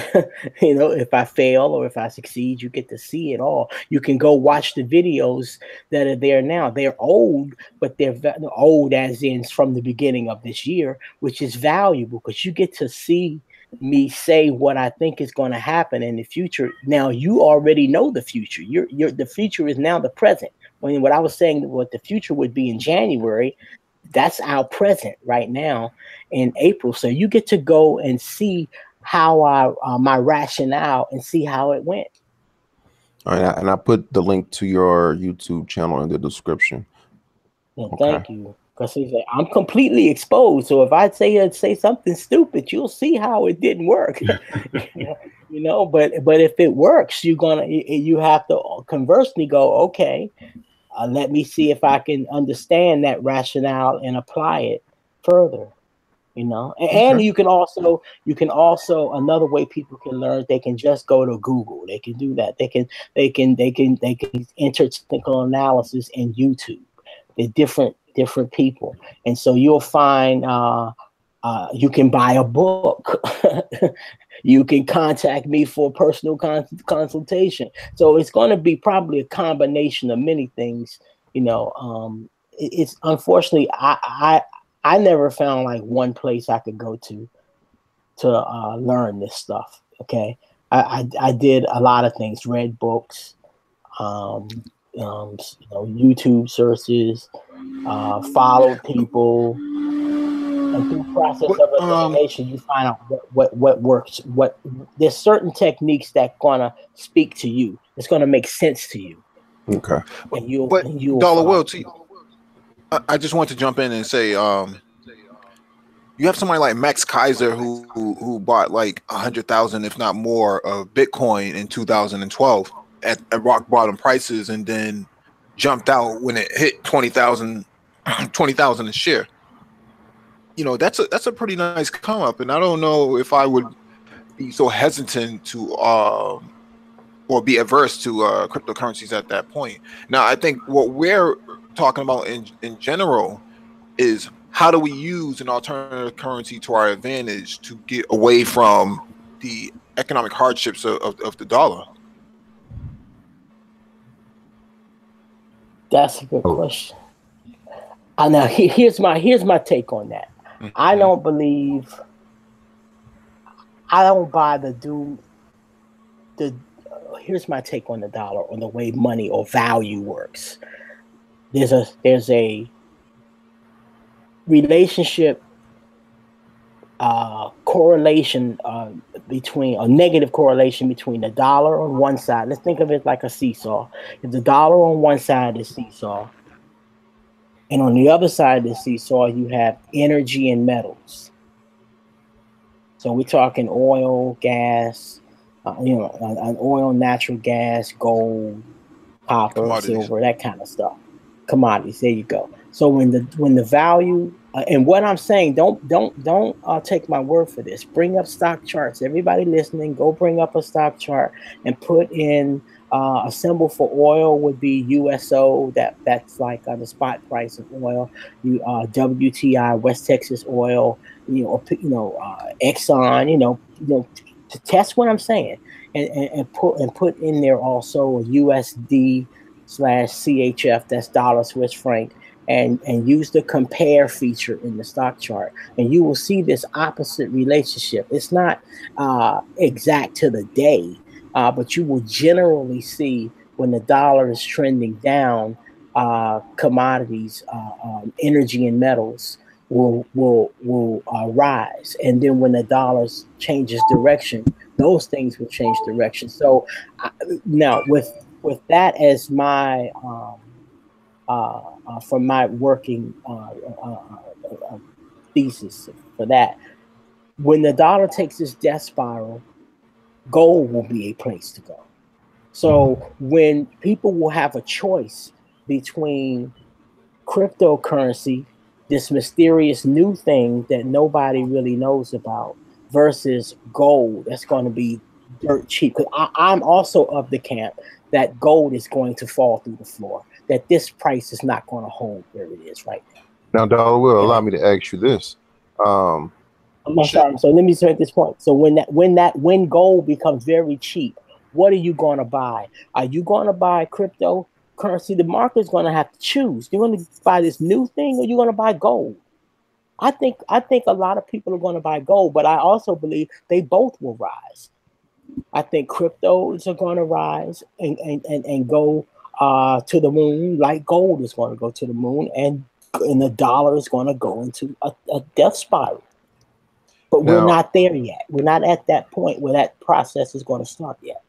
If I fail or if I succeed, you get to see it all. You can go watch the videos that are there now. They're old, but they're old as in from the beginning of this year, which is valuable because you get to see me say what I think is going to happen in the future. Now you already know the future. The future is now the present. When what I was saying, what the future would be in January, that's our present right now in April. So you get to go and see how my rationale and see how it went. All right, and I put the link to your YouTube channel in the description. Well, thank you. Because I'm completely exposed. So if I say something stupid, you'll see how it didn't work. But if it works, you have to conversely go, okay, let me see if I can understand that rationale and apply it further. And you can also another way people can learn, they can just go to Google. They can do that. They can enter technical analysis in YouTube. They're different people, and so you'll find you can buy a book. You can contact me for personal consultation. So it's going to be probably a combination of many things. It's unfortunately I never found like one place I could go to learn this stuff. Okay, I did a lot of things, read books, YouTube searches, followed people, and through process of elimination, you find out what works. There's certain techniques that gonna speak to you. It's gonna make sense to you. Okay, but Dollar Will, I just want to jump in and say, you have somebody like Max Kaiser who bought like 100,000, if not more, of Bitcoin in 2012. at rock bottom prices and then jumped out when it hit 20,000 a share. You know, that's a pretty nice come up, and I don't know if I would be so hesitant to or be averse to cryptocurrencies at that point. Now, I think what we're talking about in general is how do we use an alternative currency to our advantage to get away from the economic hardships of the dollar? That's a good question. Now here's my take on that. Mm-hmm. I don't buy here's my take on the dollar, on the way money or value works. There's a relationship correlation between a negative correlation between the dollar on one side. Let's think of it like a seesaw. If the dollar on one side is seesaw, and on the other side of the seesaw, you have energy and metals. So we're talking oil, gas, an oil, natural gas, gold, copper, silver, that kind of stuff. Commodities. There you go. So when the value and what I'm saying, don't take my word for this. Bring up stock charts. Everybody listening, go bring up a stock chart and put in a symbol for oil would be USO. That's like the spot price of oil. WTI, West Texas Oil. Exxon. To test what I'm saying, and put in there also a USD/CHF. That's dollar Swiss franc. And use the compare feature in the stock chart, and you will see this opposite relationship. It's not exact to the day, but you will generally see when the dollar is trending down, commodities, energy and metals will rise, and then when the dollar changes direction, those things will change direction. So now with that as my from my working thesis for that, when the dollar takes this death spiral, gold will be a place to go. So when people will have a choice between cryptocurrency, this mysterious new thing that nobody really knows about, versus gold that's going to be dirt cheap. Because I'm also of the camp that gold is going to fall through the floor, that this price is not going to hold where it is right now. Now, Dollar will allow me to ask you this. I'm sorry. So let me make this point. So when gold becomes very cheap, what are you going to buy? Are you going to buy cryptocurrency? The market is going to have to choose. You're going to buy this new thing, or you're going to buy gold. I think a lot of people are going to buy gold, but I also believe they both will rise. I think cryptos are going to rise and go to the moon, like gold is going to go to the moon, and the dollar is going to go into a death spiral. But we're not there yet. We're not at that point where that process is going to start yet.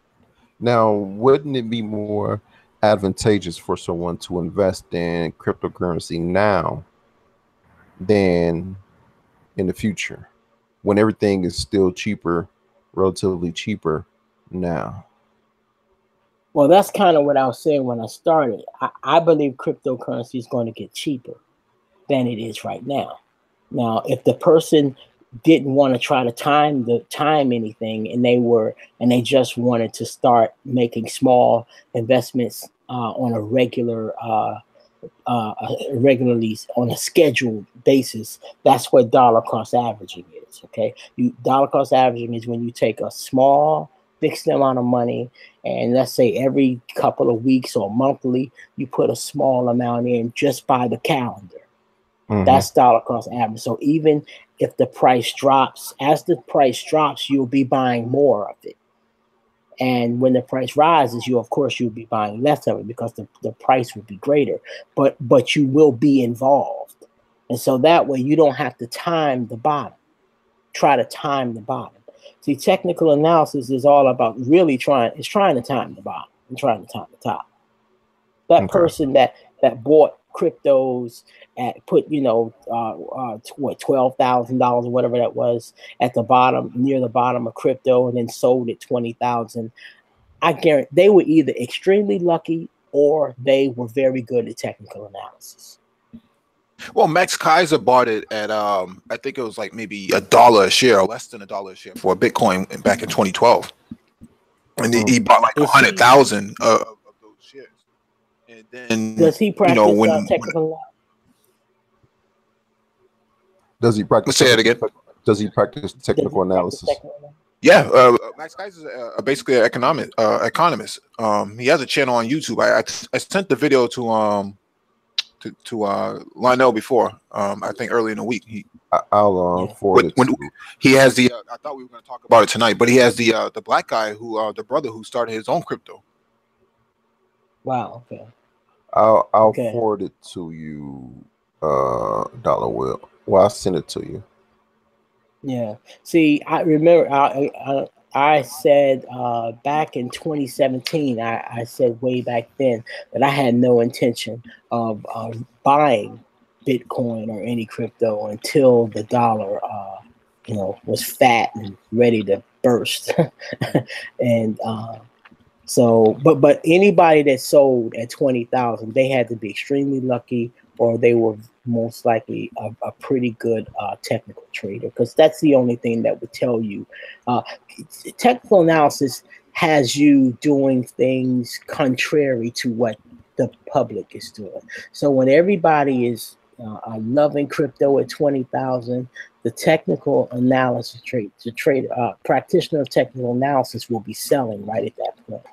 Now, wouldn't it be more advantageous for someone to invest in cryptocurrency now than in the future, when everything is still cheaper, relatively cheaper now? Well, that's kind of what I was saying when I started. I believe cryptocurrency is going to get cheaper than it is right now. Now, if the person didn't want to try to time anything, and they just wanted to start making small investments on a regularly on a scheduled basis, that's what dollar cost averaging is. Okay, dollar cost averaging is when you take a small fixed amount of money, and let's say every couple of weeks or monthly, you put a small amount in just by the calendar. Mm-hmm. That's dollar cost average. So even if the price drops, as the price drops, you'll be buying more of it. And when the price rises, you'll be buying less of it because the price will be greater. But you will be involved. And so that way you don't have to time the bottom. Try to time the bottom. See, technical analysis is all about really trying to time the bottom and trying to time the top. That person that bought cryptos at put $12,000 or whatever that was at the bottom, near the bottom of crypto, and then sold it 20,000. I guarantee they were either extremely lucky or they were very good at technical analysis. Well, Max Kaiser bought it at I think it was like maybe $1 a share, or less than $1 a share for a Bitcoin back in 2012, and he bought like 100,000 of those shares. And then does he practice technical? Does he practice? Say it again. Does he practice technical analysis? Yeah, Max Kaiser is basically an economist. He has a channel on YouTube. I sent the video to Lionel before. I think early in the week. I'll forward it. When he has the, I thought we were going to talk about it tonight, but he has the black guy who, the brother who started his own crypto. Wow. Okay. I'll forward it to you, Dollar Will. Well, I'll send it to you. Yeah. See, I remember I said back in 2017, I said way back then that I had no intention of buying Bitcoin or any crypto until the dollar, was fat and ready to burst. And so, but anybody that sold at 20,000, they had to be extremely lucky, or they were most likely a pretty good technical trader, because that's the only thing that would tell you. Technical analysis has you doing things contrary to what the public is doing. So when everybody is loving crypto at 20,000, the technical analysis practitioner of technical analysis will be selling right at that point.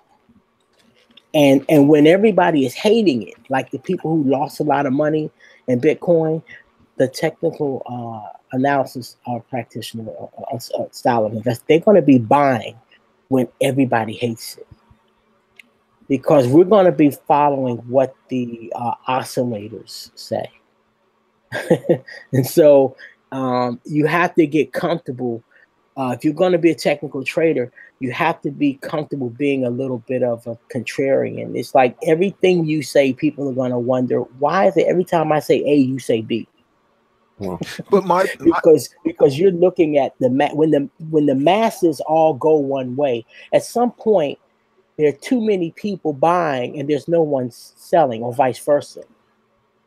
And when everybody is hating it, like the people who lost a lot of money in Bitcoin, the technical analysis practitioner style of invest, they're going to be buying when everybody hates it, because we're going to be following what the oscillators say. And so you have to get comfortable. If you're going to be a technical trader, you have to be comfortable being a little bit of a contrarian. It's like everything you say, people are going to wonder, why is it every time I say A, you say B? But because you're looking at when the masses all go one way, at some point there are too many people buying and there's no one selling, or vice versa.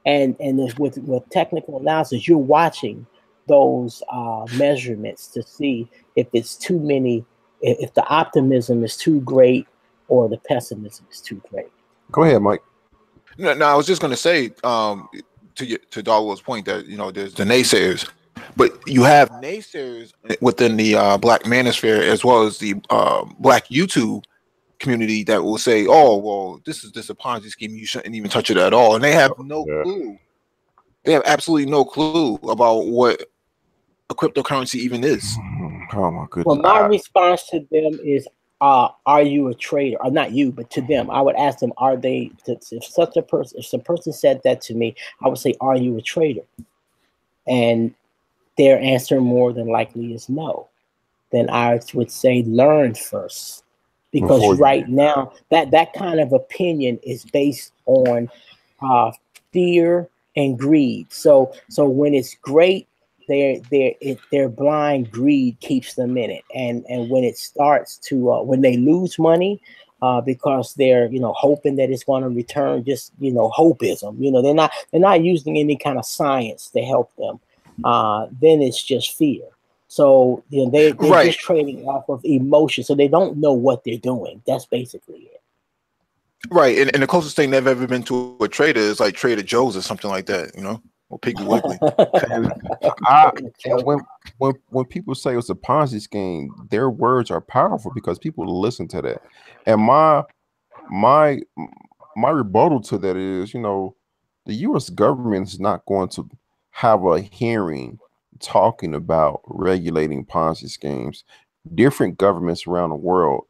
And with technical analysis, you're watching those measurements to see if it's too many, if the optimism is too great or the pessimism is too great. Go ahead, Mike. No, I was just going to say to Darwell's point that there's the naysayers, but you have naysayers within the Black manosphere as well as the Black YouTube community that will say, "Oh, well, this is a Ponzi scheme. You shouldn't even touch it at all," and they have no clue. They have absolutely no clue about what a cryptocurrency even is. Oh my goodness! Well, my response to them is, "Are you a trader?" Or not you, but to them, I would ask them, "Are they?" If some person said that to me, I would say, "Are you a trader?" And their answer more than likely is no. Then I would say, "Learn first." Because right now, that kind of opinion is based on fear and greed. So when it's great, their blind greed keeps them in it. And when it starts to when they lose money, because they're hoping that it's going to return, just hopeism. They're not using any kind of science to help them. Then it's just fear. So they're just trading off of emotion. So they don't know what they're doing. That's basically it. Right, and the closest thing they've ever been to a trader is like Trader Joe's or something like that, or Piggly Wiggly. When people say it's a Ponzi scheme, their words are powerful because people listen to that. And my rebuttal to that is, the U.S. government is not going to have a hearing talking about regulating Ponzi schemes. Different governments around the world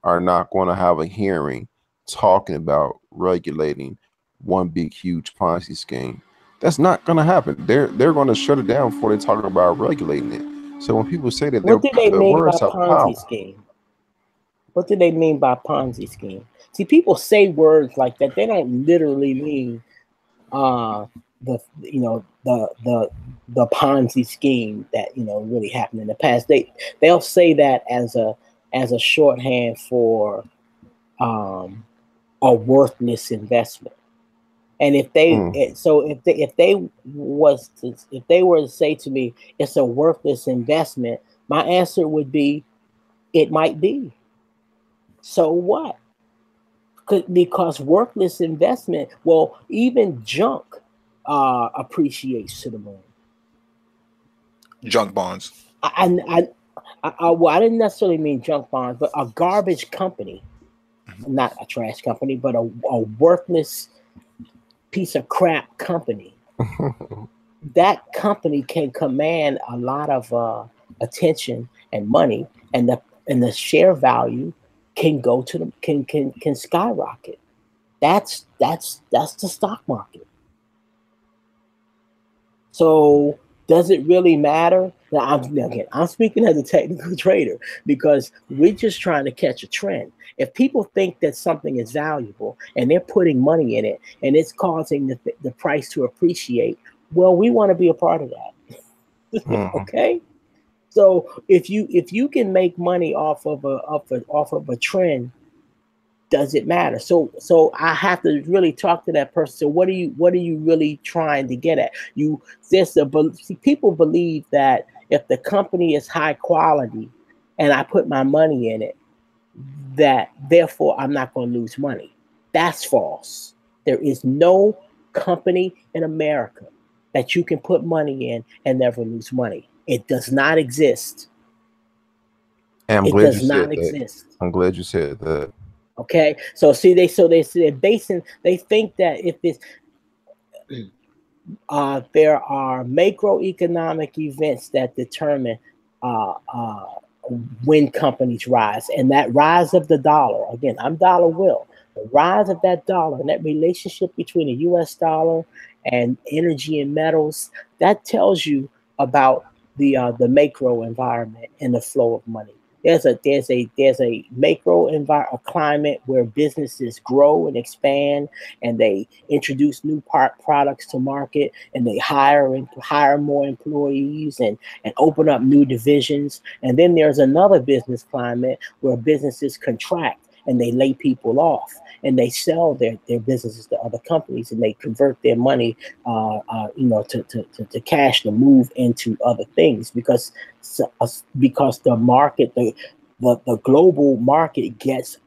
are not going to have a hearing talking about regulating one big huge Ponzi scheme. That's not going to happen. They're going to shut it down before they talk about regulating it. So when people say that, what do they mean by words are Ponzi scheme? What do they mean by Ponzi scheme? See, people say words like that. They don't literally mean the Ponzi scheme that really happened in the past. They'll say that as a shorthand for a worthless investment. And if they if they were to say to me it's a worthless investment, my answer would be it might be. So what? Because worthless investment, well, even junk appreciates to the moon. Junk bonds. Well, I didn't necessarily mean junk bonds, but a garbage company, not a trash company, but a worthless piece of crap company. That company can command a lot of attention and money, and the share value can go to the can skyrocket. That's the stock market. So does it really matter? Now, I'm speaking as a technical trader because we're just trying to catch a trend. If people think that something is valuable and they're putting money in it and it's causing the price to appreciate, well, we want to be a part of that. Okay. So if you can make money off of a trend, does it matter? So I have to really talk to that person. So what are you really trying to get at? People believe that if the company is high quality and I put my money in it, that therefore I'm not going to lose money. That's false. There is no company in America that you can put money in and never lose money. It does not exist. I'm glad you said that. I'm glad you said that. Okay, so see, they think that if it's there are macroeconomic events that determine when companies rise, and that rise of the dollar. Again, I'm dollar will. The rise of that dollar and that relationship between the U.S. dollar and energy and metals, that tells you about the macro environment and the flow of money. There's a macro environment, a climate where businesses grow and expand, and they introduce new products to market, and they hire more employees and open up new divisions. And then there's another business climate where businesses contract and they lay people off and they sell their businesses to other companies and they convert their money, to cash to move into other things because the market, the global market gets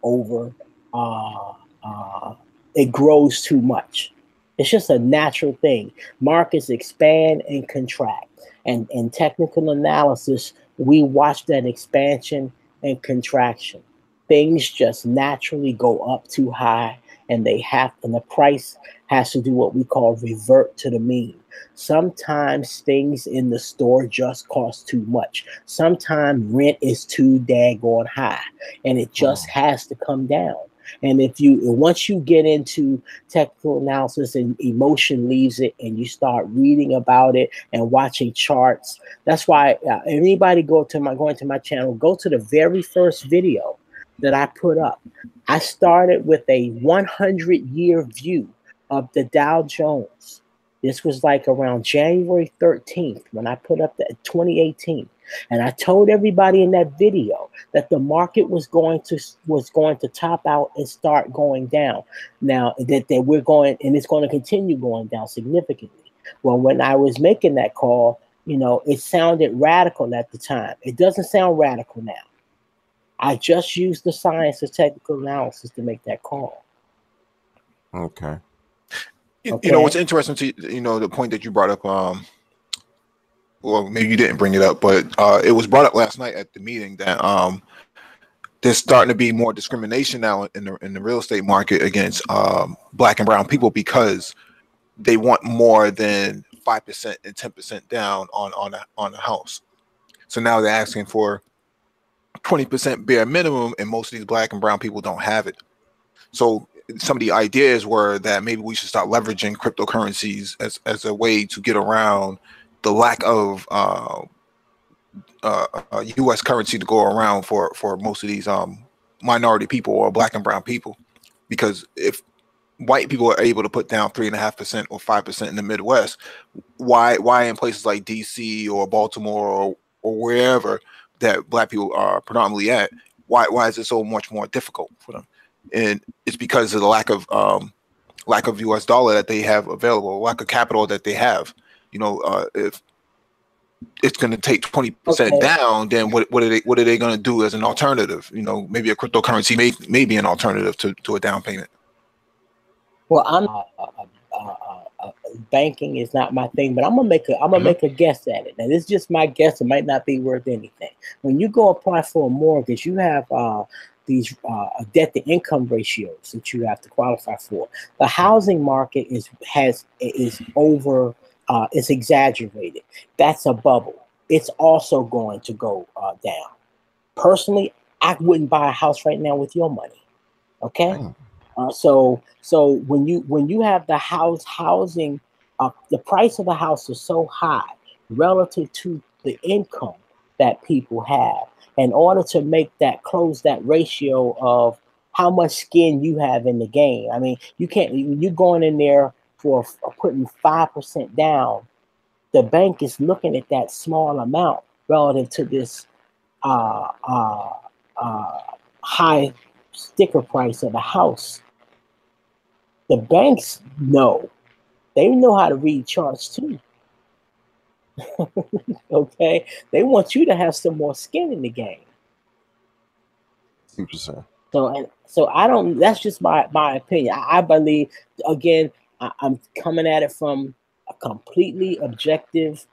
it grows too much. It's just a natural thing. Markets expand and contract. And in technical analysis, we watch that expansion and contraction. Things just naturally go up too high, and the price has to do what we call revert to the mean. Sometimes things in the store just cost too much. Sometimes rent is too daggone high, and it just has to come down. And once you get into technical analysis and emotion leaves it and you start reading about it and watching charts, that's why anybody going to my channel, go to the very first video that I put up. I started with a 100-year view of the Dow Jones. This was like around January 13th when I put up the 2018. And I told everybody in that video that the market was going to top out and start going down. Now that we're going, and it's going to continue going down significantly. Well, when I was making that call, it sounded radical at the time. It doesn't sound radical now. I just used the science of technical analysis to make that call. Okay. What's interesting to the point that you brought up, well, maybe you didn't bring it up, but it was brought up last night at the meeting that there's starting to be more discrimination now in the real estate market against Black and brown people because they want more than 5% and 10% down on a house. So now they're asking for 20% bare minimum, and most of these Black and brown people don't have it. So some of the ideas were that maybe we should start leveraging cryptocurrencies as a way to get around the lack of U.S. currency to go around for most of these minority people or Black and brown people. Because if white people are able to put down 3.5% or 5% in the Midwest, why in places like D.C. or Baltimore or wherever that Black people are predominantly at, why is it so much more difficult for them? and it's because of the lack of U.S. dollar that they have available, lack of capital that they have. If it's going to take 20% down, then what are they going to do as an alternative? Maybe a cryptocurrency may be an alternative to a down payment. Well, I'm banking is not my thing, but I'm gonna make a guess at it. Now, this is just my guess. It might not be worth anything. When you go apply for a mortgage, you have these debt to income ratios that you have to qualify for. The housing market is exaggerated. That's a bubble. It's also going to go down. Personally, I wouldn't buy a house right now with your money. Okay. So when you have the housing, the price of the house is so high relative to the income that people have. In order to close that ratio of how much skin you have in the game, I mean, you're going in there for putting 5% down. The bank is looking at that small amount relative to this high sticker price of the house. The banks know. They know how to read charts too. Okay? They want you to have some more skin in the game. 2%. So I don't, that's just my opinion. I believe, again, I'm coming at it from a completely objective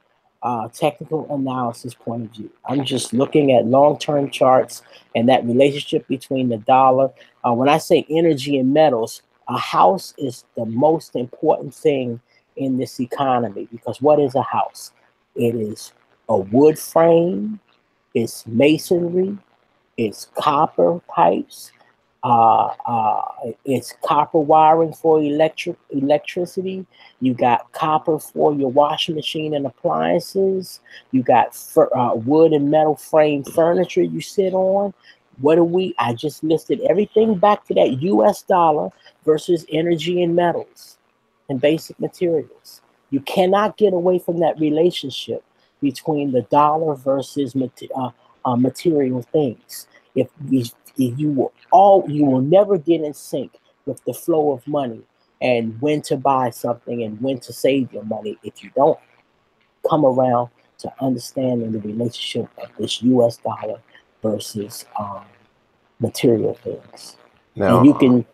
technical analysis point of view. I'm just looking at long-term charts and that relationship between the dollar. When I say energy and metals, a house is the most important thing in this economy, because what is a house? It is a wood frame, it's masonry, it's copper pipes, it's copper wiring for electricity. You got copper for your washing machine and appliances. You got wood and metal frame furniture you sit on. I just listed everything back to that US dollar versus energy and metals and basic materials. You cannot get away from that relationship between the dollar versus material things. You will never get in sync with the flow of money and when to buy something and when to save your money if you don't come around to understanding the relationship of this US dollar versus material things. Now, and you can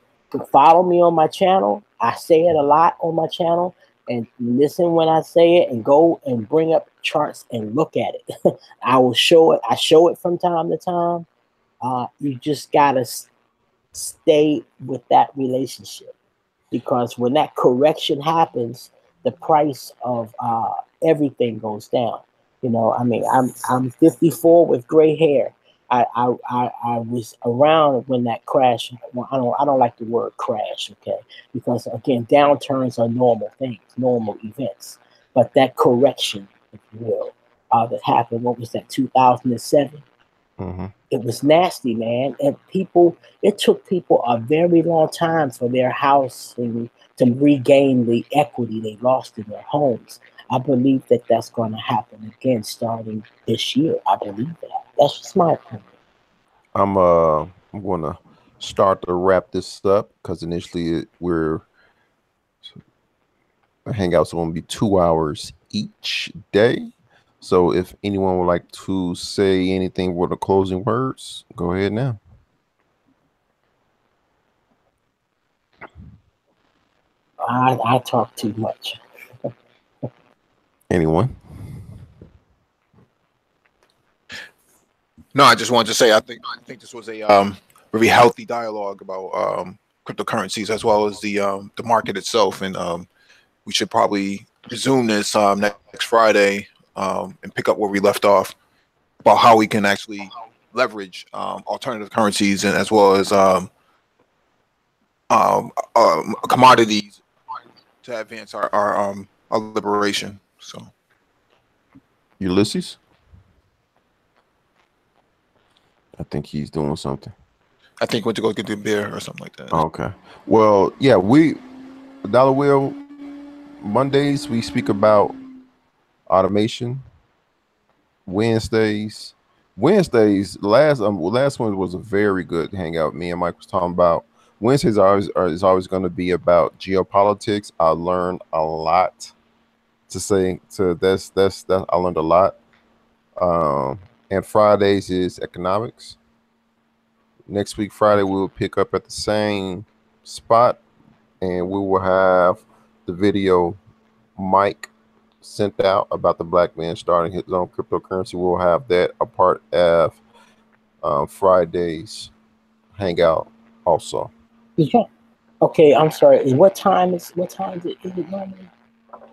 follow me on my channel. I say it a lot on my channel, and listen when I say it, and go and bring up charts and look at it. I will show it. I show it from time to time. You just gotta stay with that relationship, because when that correction happens, the price of everything goes down. I mean, I'm 54 with gray hair. I was around when that crash. Well, I don't like the word crash, okay? Because again, downturns are normal things, normal events. But that correction, if you will, that happened. What was that? 2007. Mm-hmm. It was nasty, man. And it took people a very long time for their house to regain the equity they lost in their homes. I believe that that's going to happen again starting this year. I believe that. That's just my opinion. I'm going to start to wrap this up, because initially hangouts are going to be 2 hours each day. So if anyone would like to say anything with the closing words, go ahead now. I talk too much. Anyone? No, I just wanted to say I think this was a very healthy dialogue about cryptocurrencies, as well as the market itself, and we should probably resume this next Friday and pick up where we left off about how we can actually leverage alternative currencies, and as well as commodities to advance our liberation. So, Ulysses? I think he's doing something. I think went to go get the beer or something like that. Okay. Well, yeah, Dollar Wheel Mondays we speak about automation. Wednesdays, last one was a very good hangout. Me and Mike was talking about Wednesdays is always going to be about geopolitics. I learned a lot to say to that's I learned a lot. And Fridays is economics. Next week Friday we will pick up at the same spot, and we will have the video Mike sent out about the black man starting his own cryptocurrency. We'll have that a part of Friday's hangout also. Yeah. Okay, I'm sorry. What time is it normally?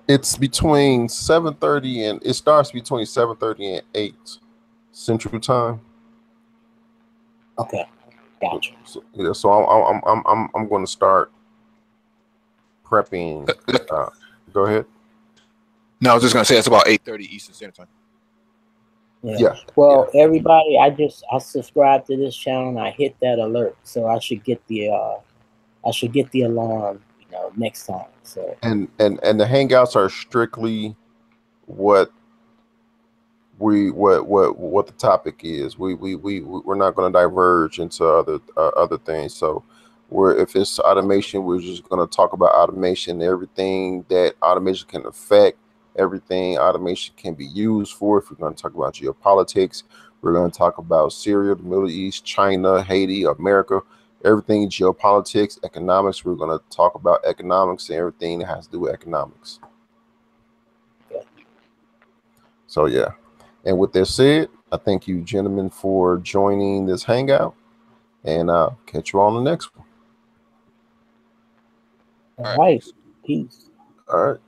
It's between 7:30 and it starts between 7:30 and 8 Central Time. Okay, gotcha. So, yeah, so I'm going to start prepping. Go ahead. No, I was just going to say it's about 8:30 Eastern Standard Time. Yeah. Well, everybody, I subscribed to this channel and I hit that alert, so I should get the alarm, next time. So and the hangouts are strictly what the topic is. We're not going to diverge into other things. So if it's automation, we're just going to talk about automation, everything that automation can affect, everything automation can be used for. If we're going to talk about geopolitics, we're going to talk about Syria, the Middle East, China, Haiti, America, everything geopolitics, economics. We're going to talk about economics and everything that has to do with economics. So yeah. And with that said, I thank you gentlemen for joining this hangout, and I'll catch you on the next one. All right. Peace. All right.